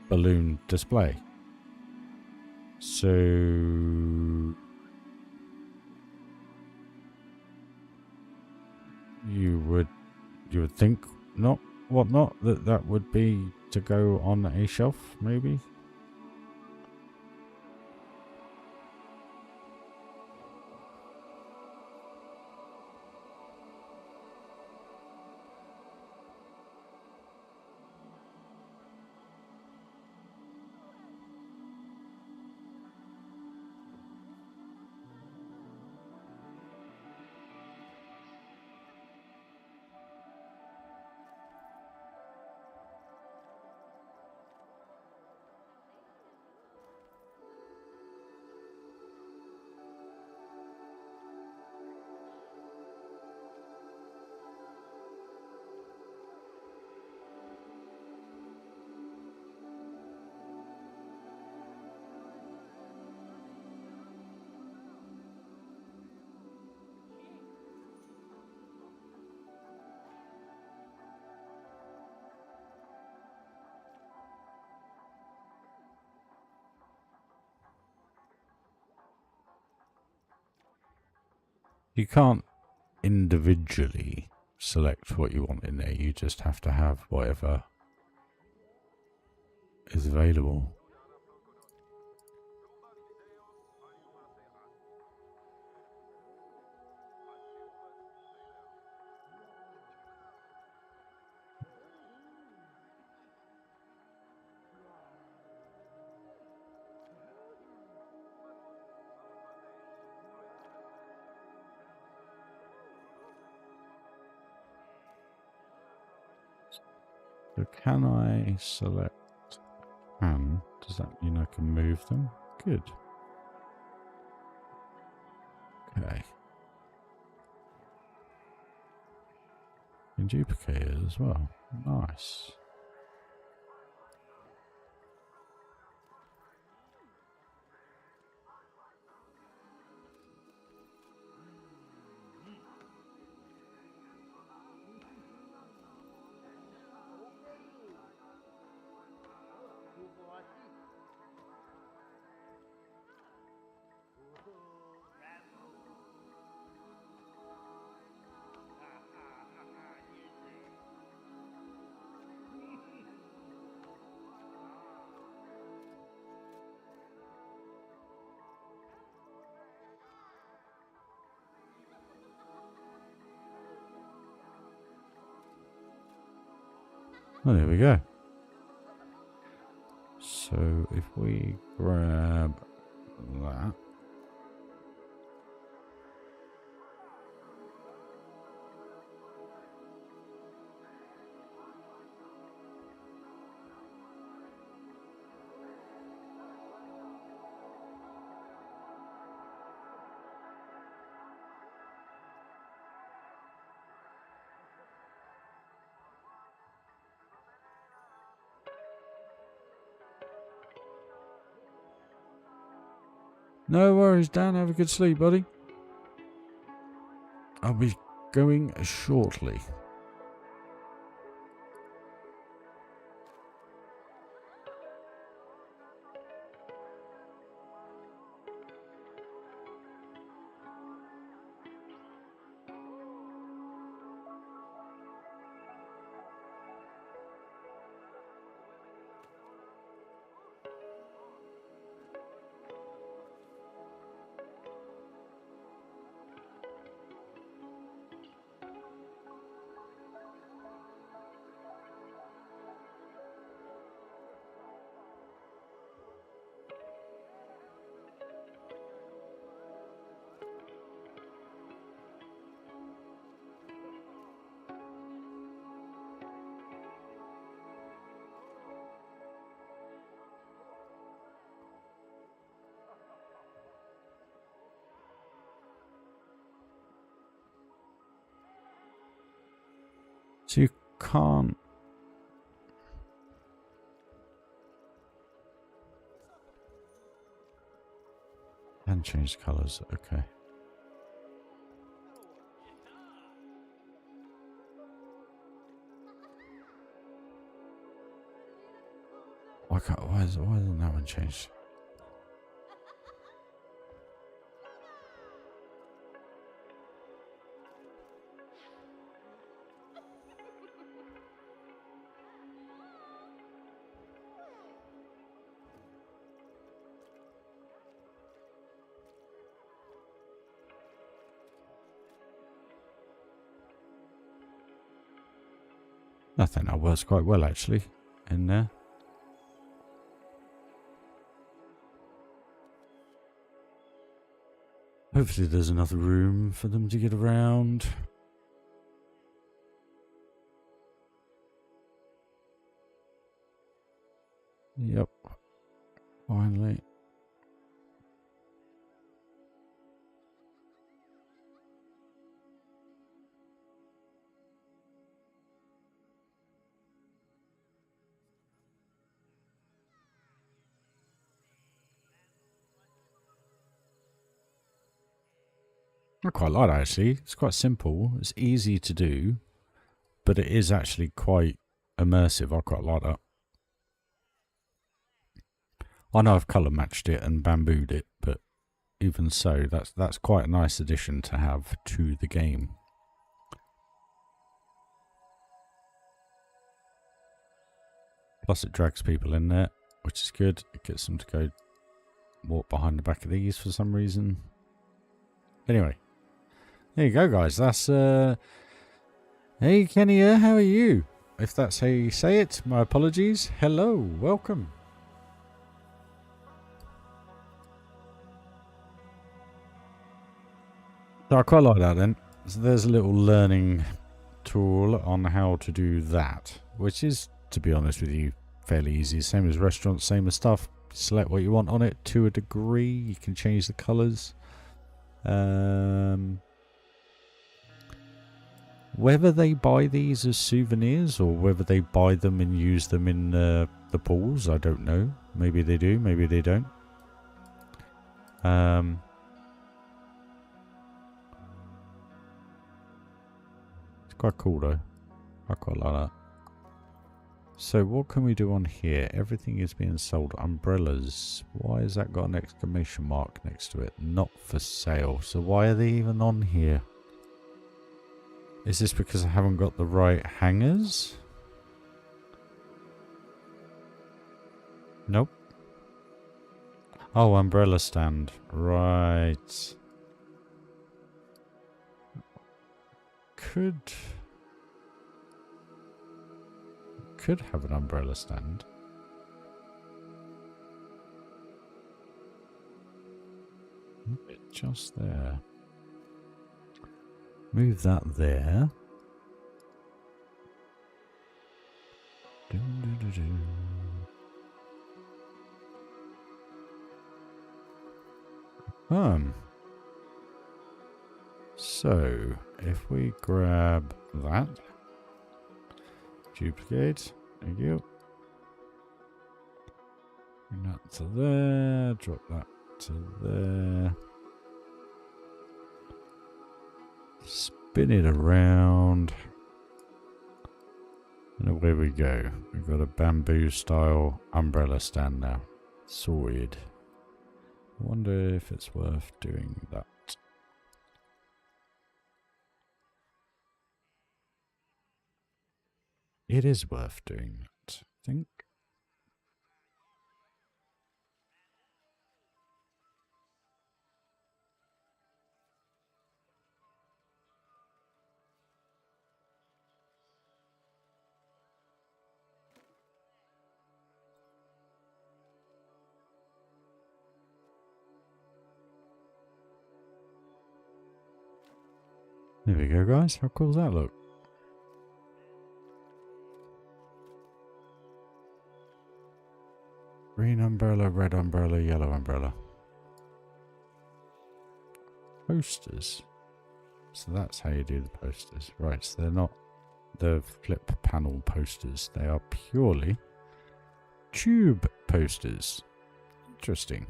balloon display. So you would think not that would be to go on a shelf, maybe? You can't individually select what you want in there. You just have to have whatever is available. So can I select can? Does that mean I can move them? Good. Okay. Can duplicate it as well. Nice. Oh, there we go. So if we grab that. No worries, Dan. Have a good sleep, buddy. I'll be going shortly. So you can't. And change colours. Okay. Why hasn't that one changed? I think that works quite well actually in there. Hopefully there's enough room for them to get around. Yep. Finally. I quite like that actually. It's quite simple. It's easy to do, but it is actually quite immersive. I quite like that. I know I've colour matched it and bambooed it, but even so, that's quite a nice addition to have to the game. Plus it drags people in there, which is good. It gets them to go walk behind the back of these for some reason. Anyway, there you go, guys. That's hey Kenny, how are you? If that's how you say it, my apologies. Hello, welcome. So I quite like that then. So there's a little learning tool on how to do that, which is, to be honest with you, fairly easy. Same as restaurants, same as stuff. Select what you want on it to a degree. You can change the colours. Whether they buy these as souvenirs or whether they buy them and use them in the pools, I don't know. Maybe they do, maybe they don't. It's quite cool though. I quite like that. So what can we do on here? Everything is being sold. Umbrellas. Why has that got an exclamation mark next to it? Not for sale. So why are they even on here? Is this because I haven't got the right hangers? Nope. Oh, umbrella stand. Right. Could have an umbrella stand. Just there. Move that there. So, if we grab that, duplicate, thank you. Bring that to there, drop that to there. Spin it around. And away we go. We've got a bamboo style umbrella stand now. Sorted. I wonder if it's worth doing that. It is worth doing that, I think. There we go, guys. How cool does that look? Green umbrella, red umbrella, yellow umbrella. Posters. So that's how you do the posters. Right, so they're not the flip panel posters. They are purely tube posters. Interesting.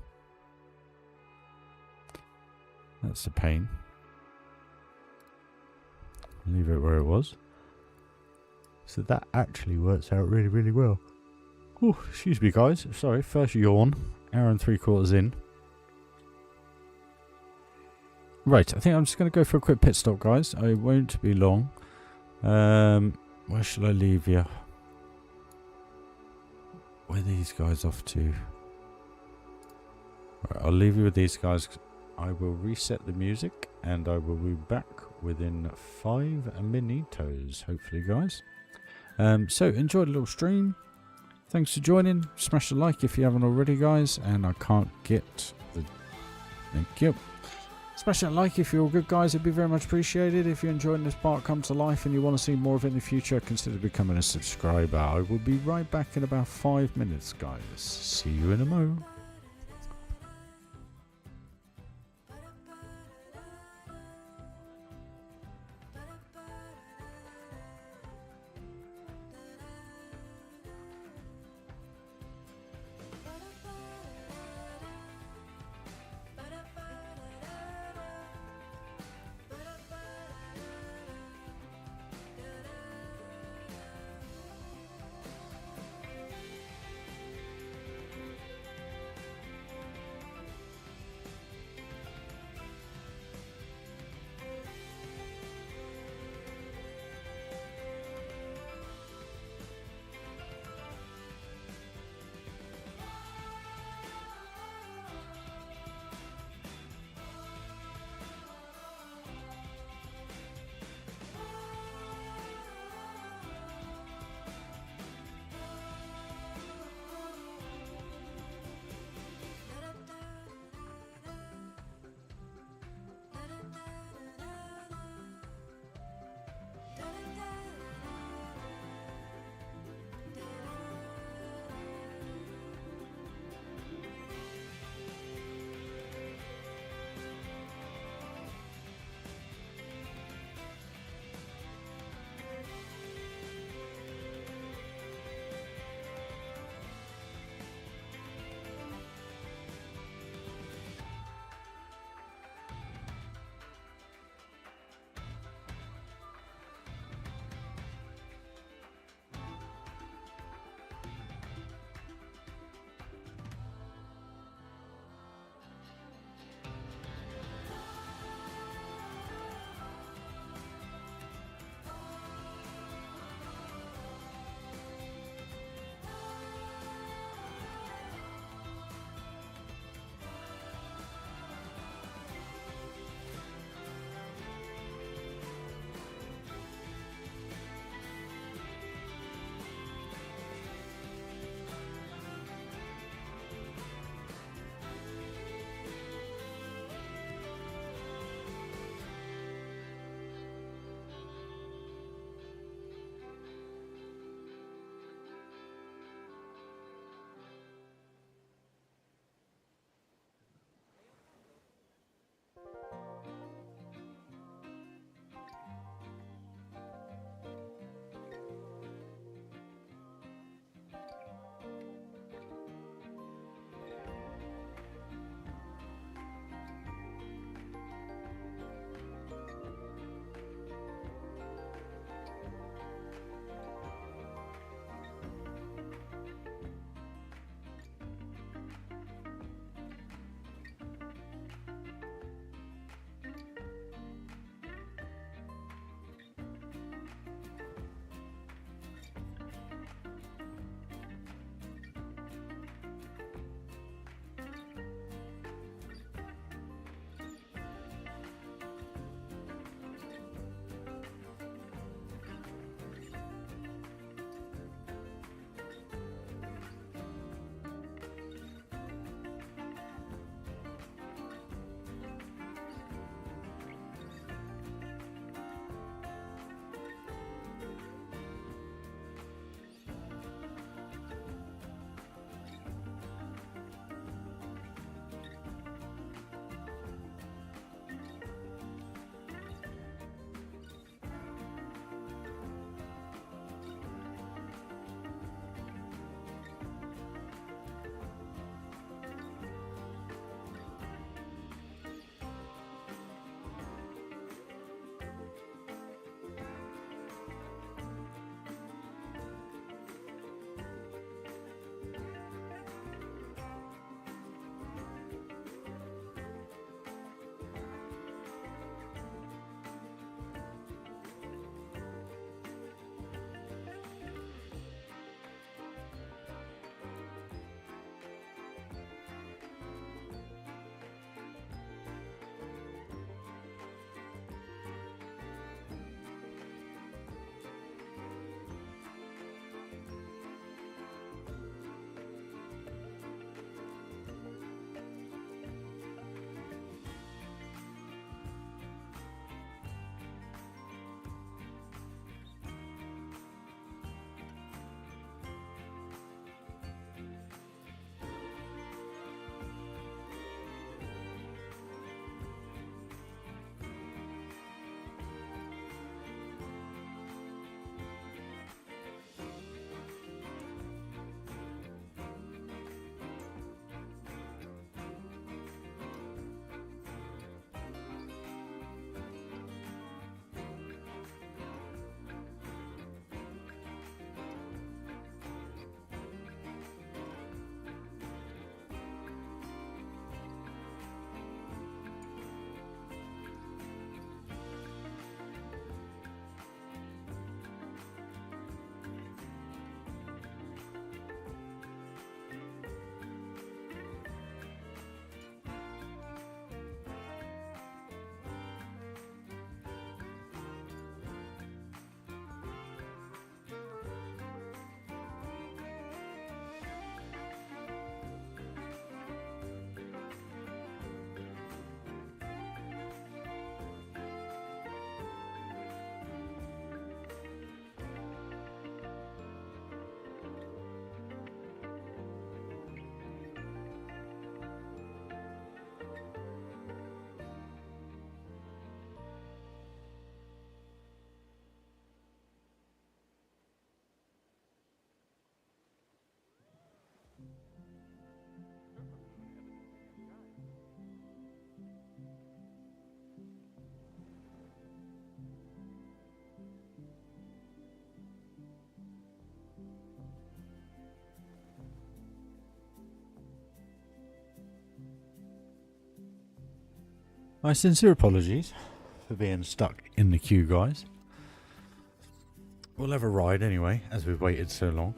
That's a pain. Leave it where it was. So that actually works out really, really well. Oh, excuse me, guys. Sorry, first yawn. Hour and 3/4 in. Right, I think I'm just going to go for a quick pit stop, guys. I won't be long. Where shall I leave you? Where are these guys off to? Right, I'll leave you with these guys. I will reset the music and I will be back within 5 minutos, hopefully, guys. So enjoy the little stream. Thanks for joining. Smash the like if you haven't already, guys. And I can't get the... Thank you. Smash that like if you're all good, guys. It'd be very much appreciated. If you're enjoying this part come to life and you want to see more of it in the future, consider becoming a subscriber. I will be right back in about 5 minutes, guys. See you in a mo. My sincere apologies for being stuck in the queue, guys. We'll have a ride anyway, as we've waited so long.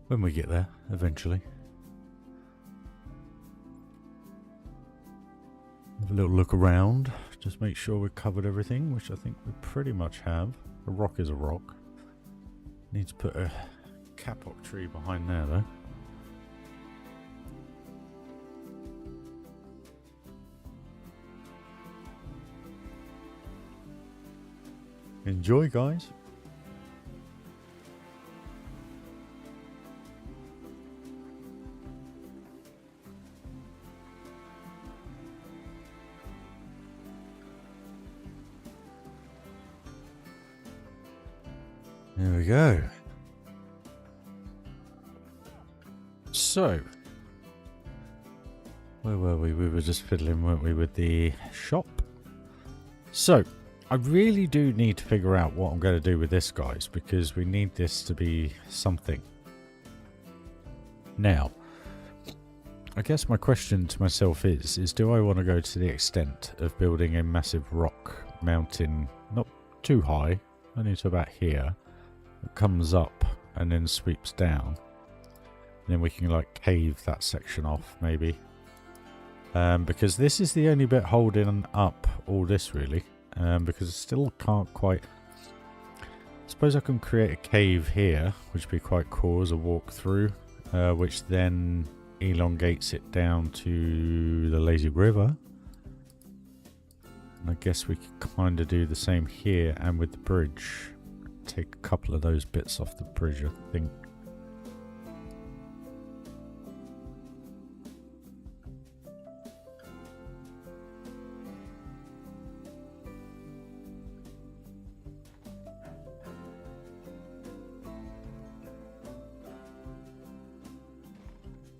When we get there, eventually. Have a little look around, just make sure we've covered everything, which I think we pretty much have. A rock is a rock. Need to put a kapok tree behind there though. Enjoy, guys. There we go. So, where were we? We were just fiddling, weren't we, with the shop? So, I really do need to figure out what I'm going to do with this, guys, because we need this to be something. Now, I guess my question to myself is do I want to go to the extent of building a massive rock mountain, not too high, only to about here, that comes up and then sweeps down? And then we can like cave that section off, maybe. Because this is the only bit holding up all this, really. Because I still can't quite... I suppose I can create a cave here, which would be quite cool as a walkthrough, which then elongates it down to the lazy river. And I guess we could kind of do the same here and with the bridge. Take a couple of those bits off the bridge, I think.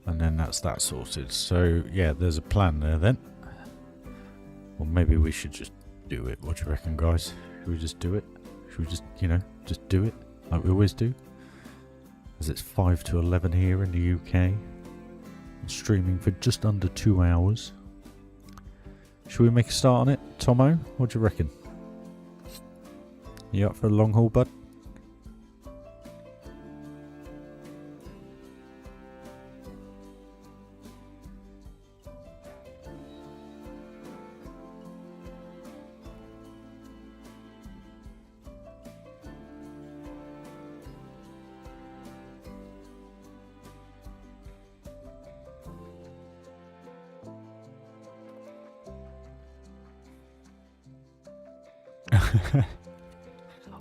And then that's that sorted. So yeah, there's a plan there then. Or maybe we should just do it. What do you reckon, guys? Should we just do it? Should we just, you know, just do it like we always do? As it's 5 to 11 here in the UK. I'm streaming for just under 2 hours. Should we make a start on it, Tomo? What do you reckon? You up for a long haul, bud?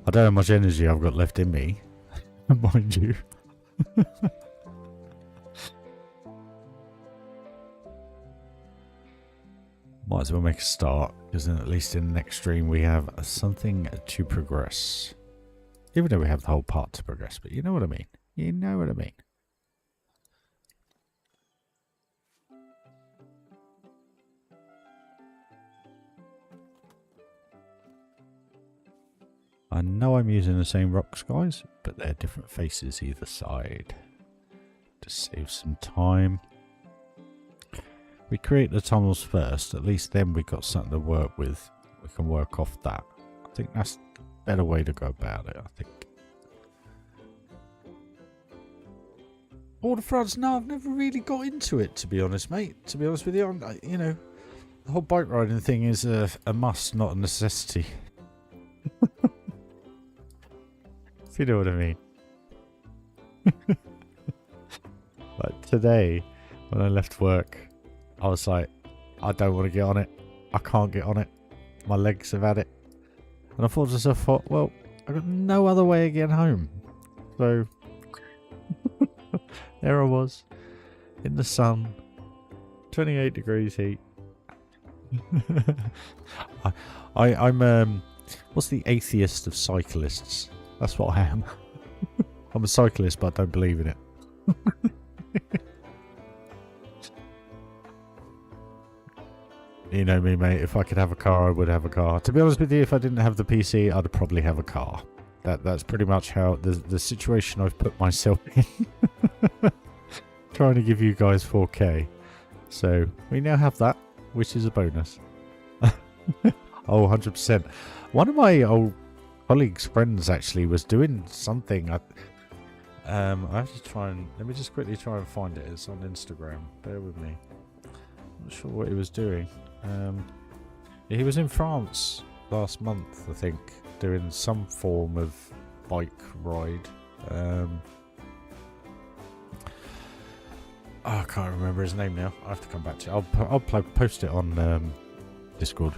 I don't know how much energy I've got left in me, mind you. Might as well make a start, because then at least in the next stream we have something to progress. Even though we have the whole part to progress, but you know what I mean. You know what I mean. I know I'm using the same rocks, guys, but they're different faces either side. To save some time. We create the tunnels first, at least then we've got something to work with. We can work off that. I think that's the better way to go about it, I think. Waterfronts, no, I've never really got into it, to be honest, mate. To be honest with you, you know, the whole bike riding thing is a must, not a necessity. You know what I mean. Like today, when I left work, I was like, I don't want to get on it. I can't get on it. My legs have had it. And I thought to myself, well, I've got no other way of getting home. So, there I was, in the sun, 28 degrees heat. I'm, what's the atheist of cyclists? That's what I am. I'm a cyclist, but I don't believe in it. You know me, mate. If I could have a car, I would have a car. To be honest with you, if I didn't have the PC, I'd probably have a car. That's pretty much how the situation I've put myself in. Trying to give you guys 4K. So we now have that, which is a bonus. Oh, 100%. One of my old colleagues' friends actually was doing something. I have to try and let me just quickly try and find it. It's on Instagram. Bear with me. I'm not sure what he was doing. He was in France last month, I think, doing some form of bike ride. I can't remember his name now. I have to come back to it. I'll post it on Discord.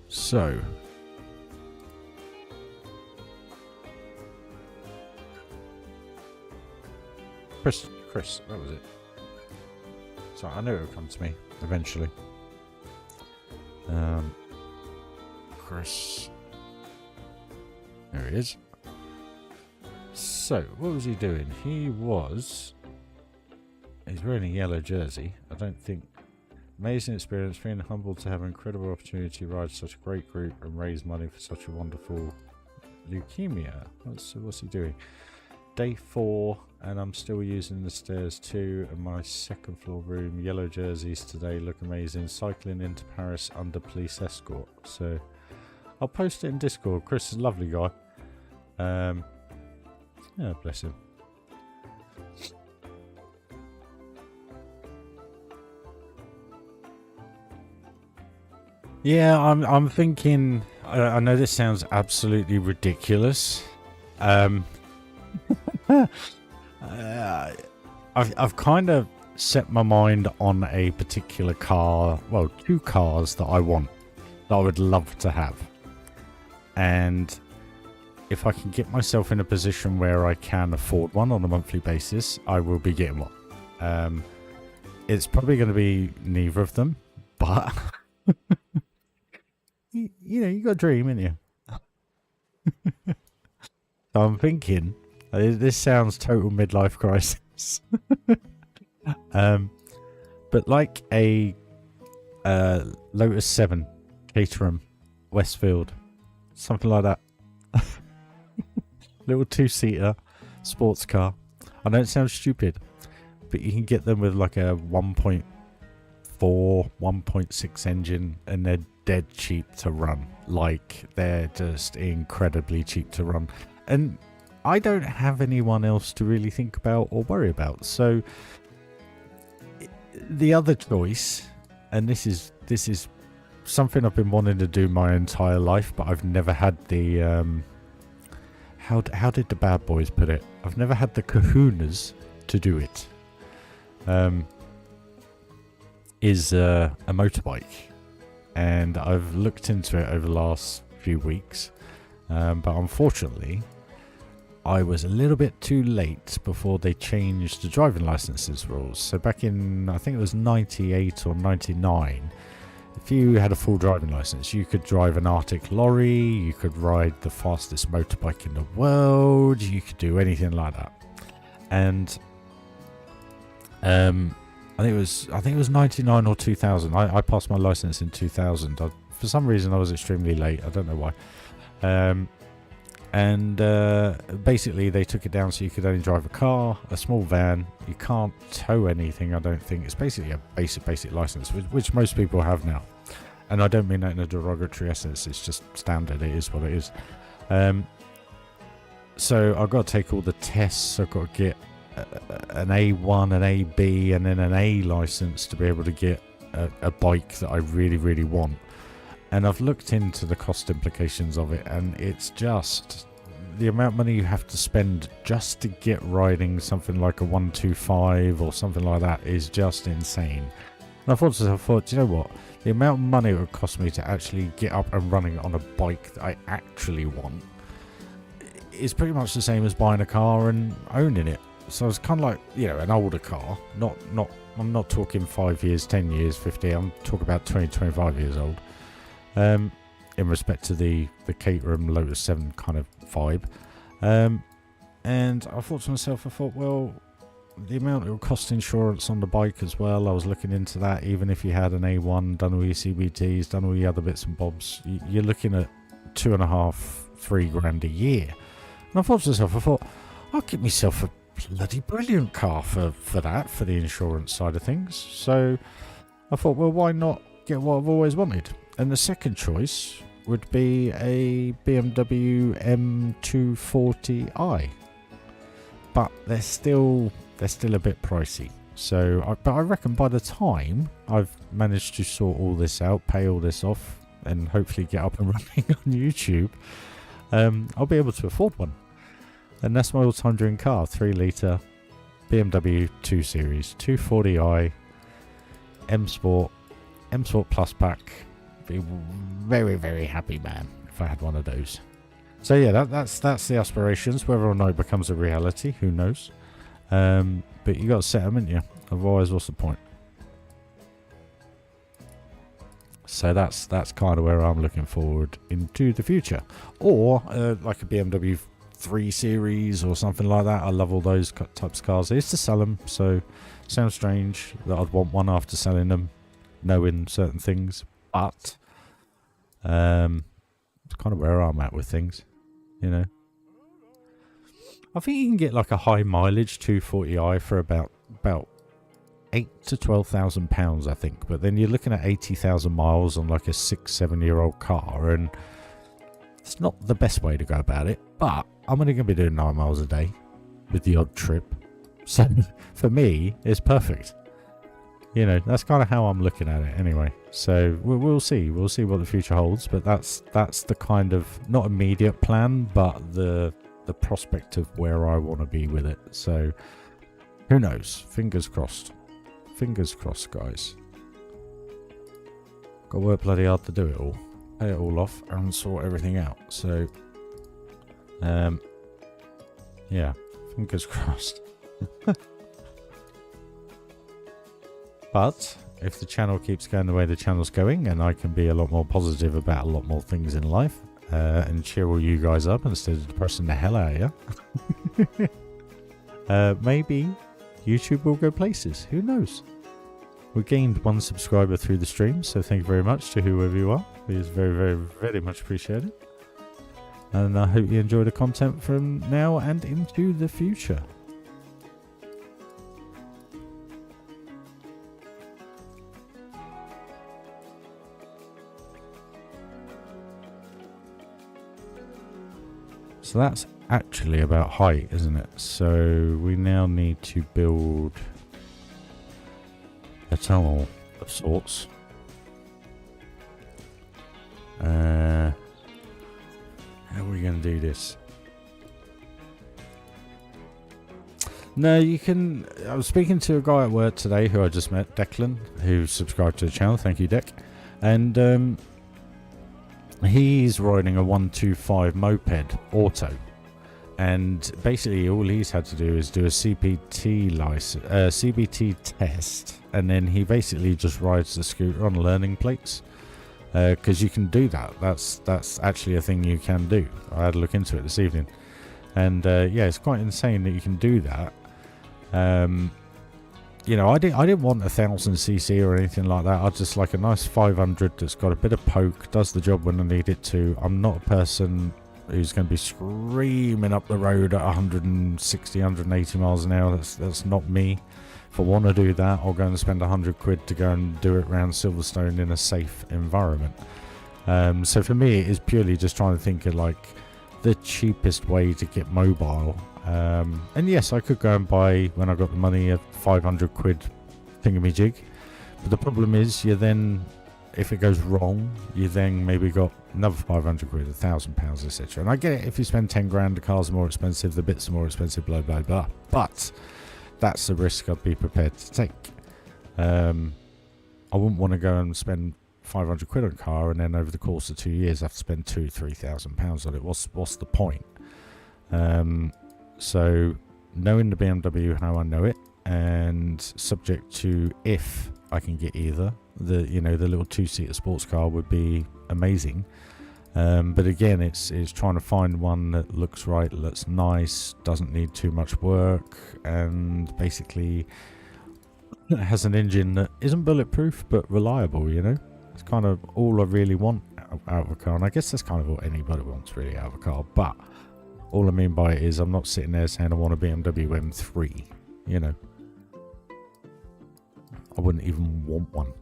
So, Chris, that was it. Sorry, I knew it would come to me eventually. Chris, there he is. So, what was he doing? He's wearing a yellow jersey. I don't think. Amazing experience, feeling humbled to have an incredible opportunity to ride such a great group and raise money for such a wonderful leukemia. What's he doing? Day 4, and I'm still using the stairs too, and my second floor room. Yellow jerseys today look amazing. Cycling into Paris under police escort. So, I'll post it in Discord. Chris is a lovely guy. Yeah, bless him. Yeah, I'm thinking. I know this sounds absolutely ridiculous. I've kind of set my mind on a particular car. Well, 2 cars that I want, that I would love to have, and if I can get myself in a position where I can afford one on a monthly basis, I will be getting one. It's probably going to be neither of them, but you know, you got a dream, ain't you? So I'm thinking, this sounds total midlife crisis. But like a Lotus 7 Caterham Westfield, something like that. Little 2-seater sports car. I know it sounds stupid, but you can get them with like a 1.4, 1.6 engine, and they're dead cheap to run. Like, they're just incredibly cheap to run. And I don't have anyone else to really think about or worry about. So the other choice, and this is something I've been wanting to do my entire life, but I've never had the how did the bad boys put it? I've never had the kahunas to do it. Is a motorbike, and I've looked into it over the last few weeks, but unfortunately I was a little bit too late before they changed the driving licenses rules. So back in, I think it was 98 or 99, if you had a full driving license, you could drive an Arctic lorry, you could ride the fastest motorbike in the world, you could do anything like that. And I think it was 99 or 2000. I passed my license in 2000. For some reason I was extremely late. I don't know why. Basically they took it down so you could only drive a car, a small van. You can't tow anything, I don't think. It's basically a basic license, which most people have now. And I don't mean that in a derogatory essence. It's just standard. It is what it is. So I've got to take all the tests. I've got to get an A1, an AB, and then an A license to be able to get a bike that I really, really want. And I've looked into the cost implications of it, and it's just the amount of money you have to spend just to get riding something like a 125 or something like that is just insane. And I thought, you know what? The amount of money it would cost me to actually get up and running on a bike that I actually want is pretty much the same as buying a car and owning it. So it's kind of like, you know, an older car. I'm not talking 5 years, 10 years, 50. I'm talking about 20, 25 years old. In respect to the Caterham Lotus 7 kind of vibe. And I thought to myself, well, the amount it will cost insurance on the bike as well. I was looking into that. Even if you had an A1, done all your CBTs, done all your other bits and bobs, you're looking at $2,500–3,000 a year. And I thought to myself, I'll get myself a bloody brilliant car for that, for the insurance side of things. So I thought, well, why not get what I've always wanted? And the second choice would be a BMW M240i, but they're still a bit pricey. So but I reckon by the time I've managed to sort all this out, pay all this off, and hopefully get up and running on YouTube, I'll be able to afford one. And that's my all-time dream car, 3-litre BMW 2 Series 240i M Sport Plus Pack. Be very, very happy man if I had one of those. So yeah, that's the aspirations. Whether or not it becomes a reality, who knows? But you got to set them, haven't you? Otherwise, what's the point? So that's kind of where I'm looking forward into the future, or like a BMW 3 Series or something like that. I love all those types of cars. I used to sell them, so sounds strange that I'd want one after selling them, knowing certain things. But it's kind of where I'm at with things, you know. I think you can get like a high mileage 240i for about £8,000 to £12,000, I think. But then you're looking at 80,000 miles on like a 6–7-year-old car, and it's not the best way to go about it. But I'm only going to be doing 9 miles a day with the odd trip, so for me, it's perfect. You know, that's kind of how I'm looking at it anyway. So we'll see. We'll see what the future holds. But that's the kind of, not immediate plan, but the prospect of where I want to be with it. So who knows? Fingers crossed. Fingers crossed, guys. Got to work bloody hard to do it all. Pay it all off and sort everything out. So, yeah, fingers crossed. But if the channel keeps going the way the channel's going, and I can be a lot more positive about a lot more things in life, and cheer all you guys up instead of depressing the hell out of you, maybe YouTube will go places. Who knows? We gained 1 subscriber through the stream, so thank you very much to whoever you are. It is very, very, very much appreciated. And I hope you enjoy the content from now and into the future. So that's actually about height, isn't it? So we now need to build a tunnel of sorts. How are we going to do this? No, you can... I was speaking to a guy at work today who I just met, Declan, who subscribed to the channel. Thank you, Dec. And he's riding a 125 moped auto, and basically all he's had to do is do a CBT test, and then he basically just rides the scooter on learning plates, because you can do that. That's actually a thing you can do. I had a look into it this evening, and yeah, it's quite insane that you can do that. You know, I didn't want 1000cc or anything like that. I just like a nice 500 that's got a bit of poke, does the job when I need it to. I'm not a person who's going to be screaming up the road at 160, 180 miles an hour. That's not me. If I want to do that, I'll go and spend £100 to go and do it around Silverstone in a safe environment. So for me, it is purely just trying to think of like the cheapest way to get mobile. And yes, I could go and buy, when I got the money, a £500 thingamajig. But the problem is, you then, if it goes wrong, you then maybe got another £500, £1,000, etc. And I get it, if you spend 10 grand, the cars are more expensive, the bits are more expensive, blah, blah, blah. But that's the risk I'd be prepared to take. I wouldn't want to go and spend £500 on a car and then over the course of 2 years have to spend £2,000–3,000 on it. What's the point? So knowing the BMW how I know it, and subject to if I can get either, the little 2-seater sports car would be amazing. But again, it's trying to find one that looks right, looks nice, doesn't need too much work, and basically has an engine that isn't bulletproof but reliable, you know? It's kind of all I really want out of a car, and I guess that's kind of what anybody wants really out of a car. But all I mean by it is I'm not sitting there saying I want a BMW M3, you know? I wouldn't even want one.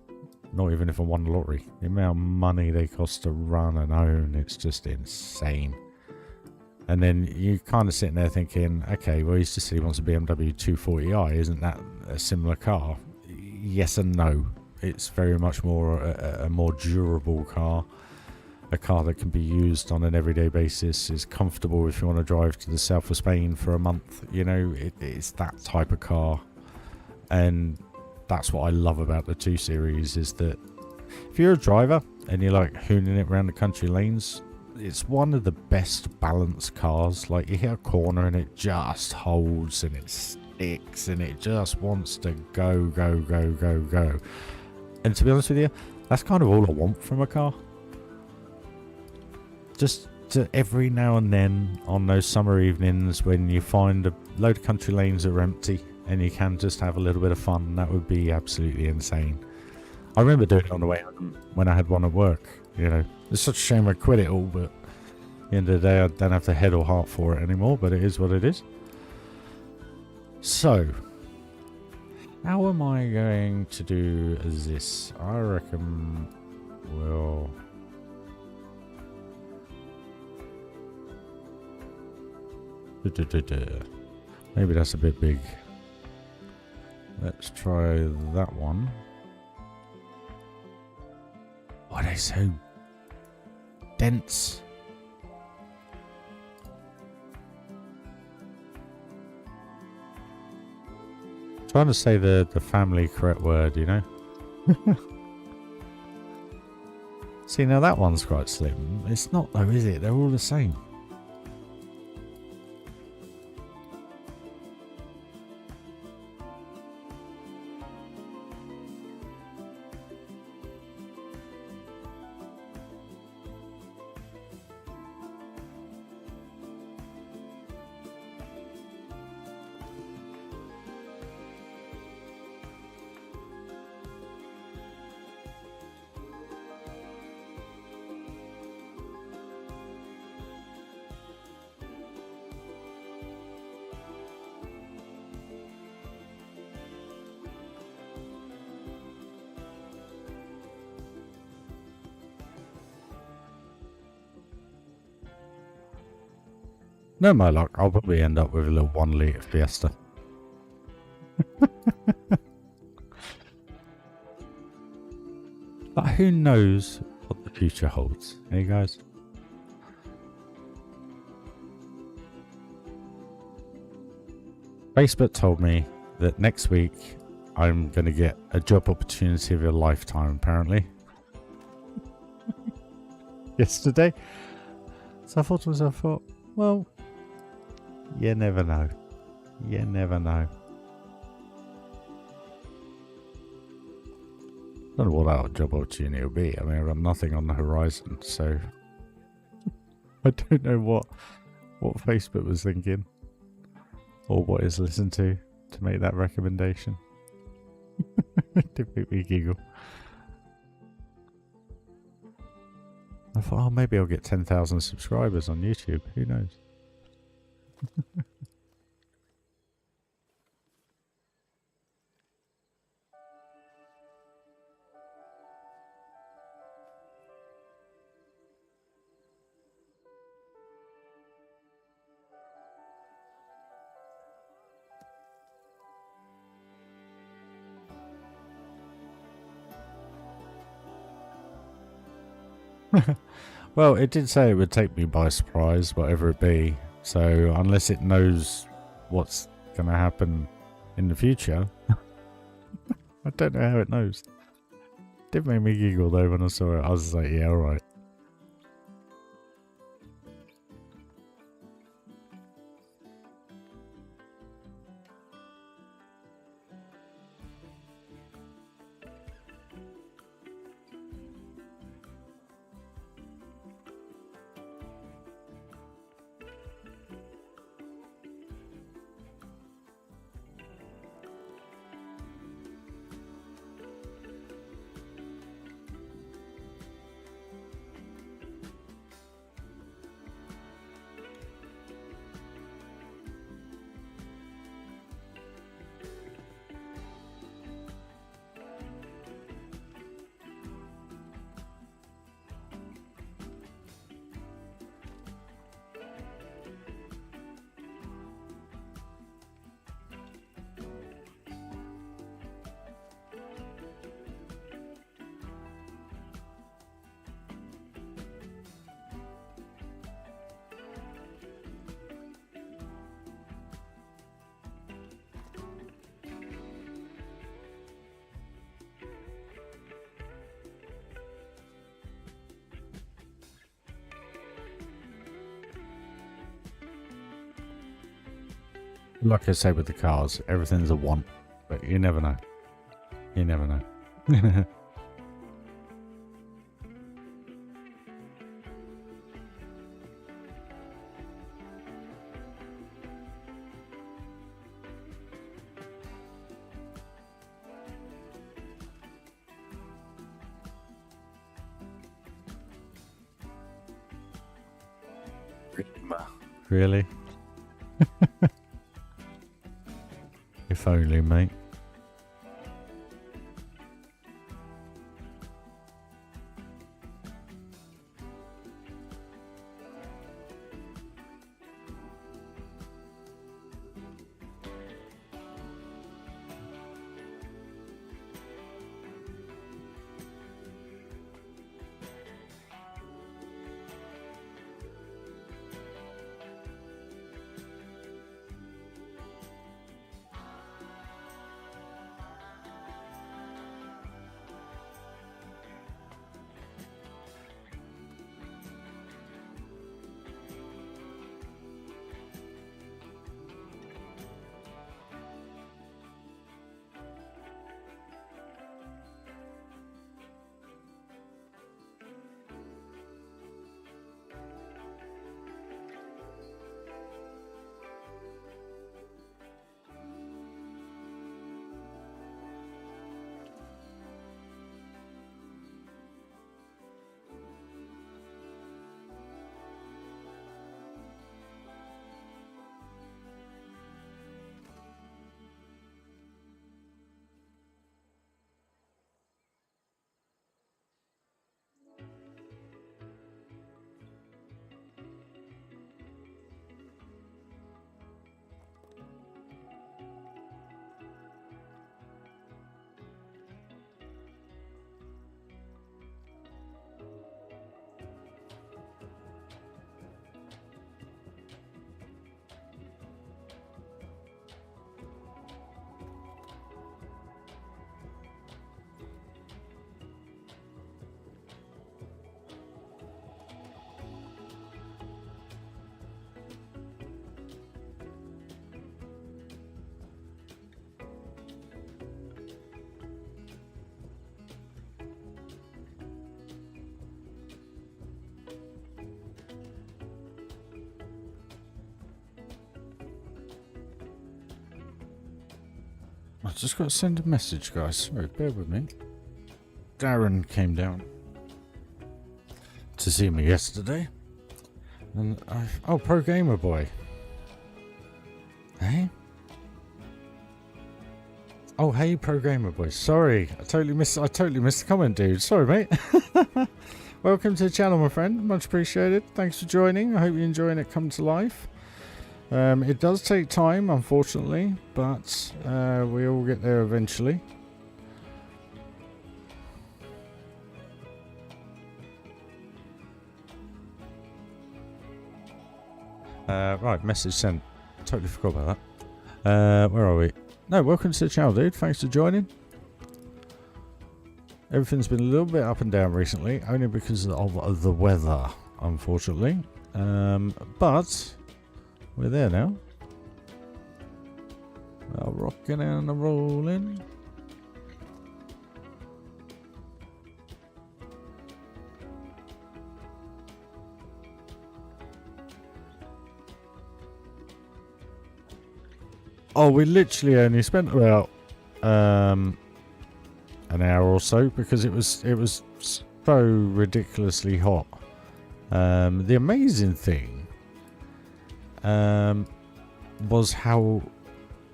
Not even if I won the lottery. The amount of money they cost to run and own, it's just insane. And then you kind of sitting there thinking, okay, well, he's just said he wants a BMW 240i. Isn't that a similar car? Yes and no. It's very much more a more durable car. A car that can be used on an everyday basis, is comfortable if you want to drive to the south of Spain for a month. You know, it's that type of car. And that's what I love about the 2 Series, is that if you're a driver and you're like hooning it around the country lanes, it's one of the best balanced cars. Like, you hit a corner and it just holds and it sticks and it just wants to go, go, go, go, go. And to be honest with you, that's kind of all I want from a car. Just to every now and then on those summer evenings when you find a load of country lanes that are empty and you can just have a little bit of fun, that would be absolutely insane. I remember doing it on the way home when I had one at work, you know. It's such a shame I quit it all, but at the end of the day I don't have the head or heart for it anymore, but it is what it is. So, how am I going to do this? I reckon we'll... Maybe that's a bit big. Let's try that one. Why are they so dense? Trying to say the family correct word, you know. See, now that one's quite slim. It's not though, is it? They're all the same. No, my luck, I'll probably end up with a little 1 litre Fiesta. But who knows what the future holds, hey guys? Facebook told me that next week I'm going to get a job opportunity of a lifetime, apparently. Yesterday. So I thought to myself, well, you never know. You never know. I don't know what our job opportunity will be. I mean, I've got nothing on the horizon, so I don't know what Facebook was thinking or what it's listened to make that recommendation. It did make me giggle. I thought, oh, maybe I'll get 10,000 subscribers on YouTube. Who knows? Well, it did say it would take me by surprise, whatever it be. So unless it knows what's going to happen in the future, I don't know how it knows. It did make me giggle though when I saw it. I was like, yeah, alright. Like I say with the cars, everything's a want, but you never know. You never know. Really? If only, mate. I just got to send a message, guys. Sorry, bear with me. Darren came down to see me yesterday. And oh, Pro Gamer Boy. Hey? Oh, hey, Pro Gamer Boy. Sorry, I totally missed the comment, dude. Sorry, mate. Welcome to the channel, my friend. Much appreciated. Thanks for joining. I hope you're enjoying it come to life. It does take time, unfortunately, but we all get there eventually. Right, message sent. Totally forgot about that. Where are we? No, welcome to the channel, dude. Thanks for joining. Everything's been a little bit up and down recently, only because of the weather, unfortunately. But we're there now. Rocking and a rolling. Oh, we literally only spent about an hour or so because it was so ridiculously hot. The amazing thing was how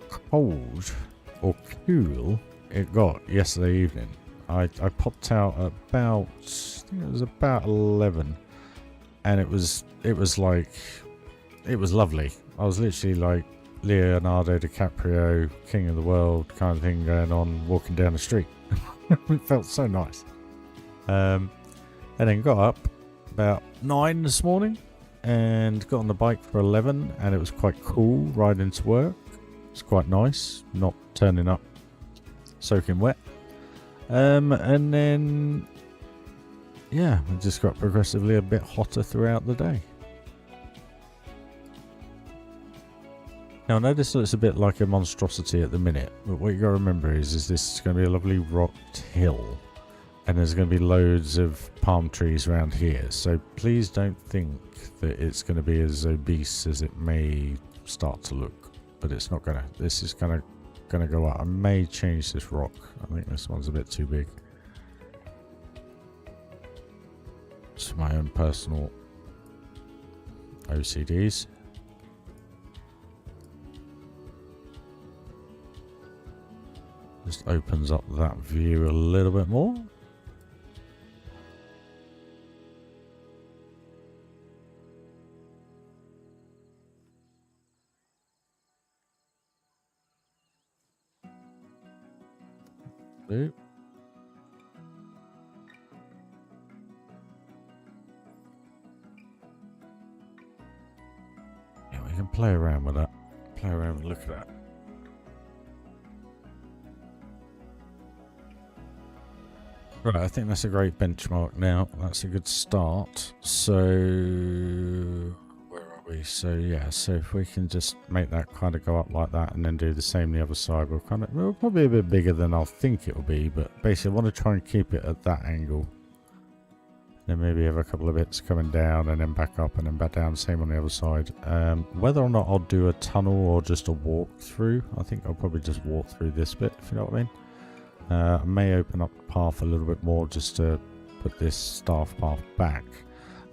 cold or cool it got yesterday evening. I popped out at about, I think it was about 11, and it was like, it was lovely. I was literally like Leonardo DiCaprio, King of the World kind of thing going on, walking down the street. It felt so nice. And then got up about 9 this morning and got on the bike for 11, and it was quite cool riding to work. It's quite nice, not turning up soaking wet. And then, yeah, it just got progressively a bit hotter throughout the day. Now I know this looks a bit like a monstrosity at the minute, but what you got to remember is this is going to be a lovely rocked hill, and there's going to be loads of palm trees around here, so please don't think that it's going to be as obese as it may start to look, but it's not gonna. This is gonna go up. I may change this rock. I think this one's a bit too big. It's my own personal OCDs. Just opens up that view a little bit more. Do. Yeah, we can play around with that. Play around and look at that. Right, I think that's a great benchmark now. That's a good start. So, where are we? So, yeah, so if we can just make that kind of go up like that and then do the same the other side, we'll probably a bit bigger than I'll think it will be, but basically I want to try and keep it at that angle. Then maybe have a couple of bits coming down and then back up and then back down, same on the other side. Whether or not I'll do a tunnel or just a walk through, I think I'll probably just walk through this bit, if you know what I mean. I may open up the path a little bit more just to put this staff path back.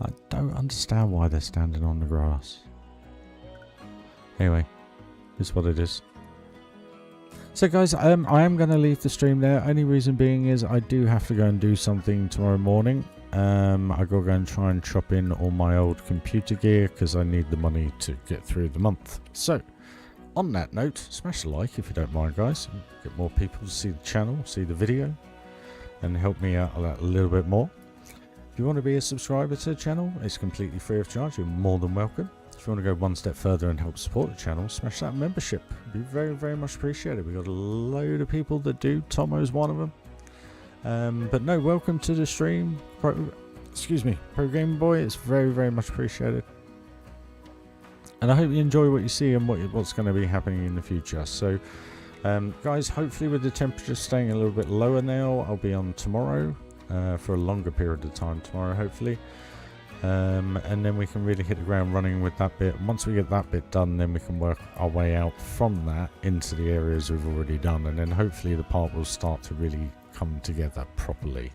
I don't understand why they're standing on the grass. Anyway, it's what it is. So guys, I am going to leave the stream there. Only reason being is I do have to go and do something tomorrow morning. I got to go and try and chop in all my old computer gear because I need the money to get through the month. So, on that note, smash a like if you don't mind, guys. Get more people to see the channel, see the video, and help me out a little bit more. If you want to be a subscriber to the channel, it's completely free of charge. You're more than welcome. If you want to go one step further and help support the channel, smash that membership. It'd be very, very much appreciated. We've got a load of people that do. Tomo's one of them. But no, welcome to the stream. Pro Game Boy. It's very, very much appreciated. And I hope you enjoy what you see and what's going to be happening in the future. So, guys, hopefully with the temperature staying a little bit lower now, I'll be on tomorrow for a longer period of time tomorrow, hopefully. And then we can really hit the ground running with that bit. And once we get that bit done, then we can work our way out from that into the areas we've already done. And then hopefully the park will start to really come together properly.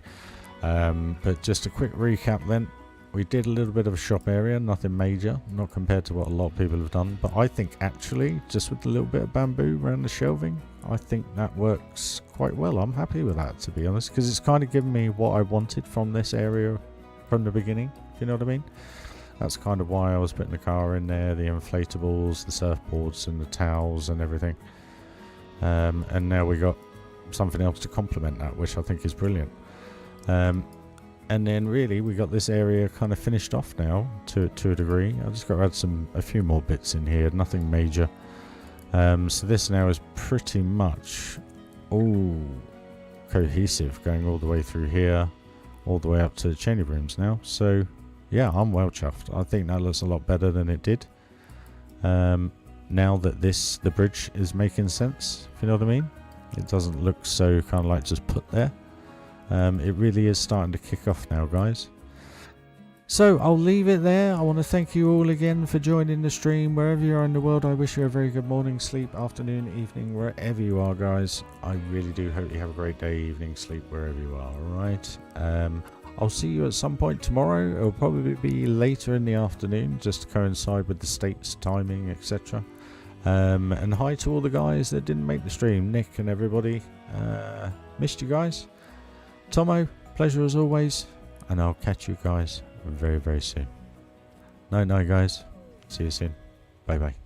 But just a quick recap then. We did a little bit of a shop area, nothing major, not compared to what a lot of people have done. But I think actually, just with a little bit of bamboo around the shelving, I think that works quite well. I'm happy with that, to be honest, because it's kind of given me what I wanted from this area from the beginning, if you know what I mean. That's kind of why I was putting the car in there, the inflatables, the surfboards and the towels and everything. And now we got something else to complement that, which I think is brilliant. And then really we got this area kind of finished off now to a degree. I just got to add a few more bits in here, nothing major. So this now is pretty much all cohesive, going all the way through here, all the way up to the changing rooms now. So yeah, I'm well chuffed. I think that looks a lot better than it did. Now that the bridge is making sense, if you know what I mean. It doesn't look so kind of like just put there. It really is starting to kick off now, guys. So I'll leave it there. I want to thank you all again for joining the stream. Wherever you are in the world, I wish you a very good morning, sleep, afternoon, evening, wherever you are, guys. I really do hope you have a great day, evening, sleep, wherever you are, alright? I'll see you at some point tomorrow. It'll probably be later in the afternoon, just to coincide with the state's timing, etc. And hi to all the guys that didn't make the stream, Nick and everybody. Missed you guys. Tomo, pleasure as always, and I'll catch you guys very, very soon. Night, night, guys. See you soon. Bye, bye.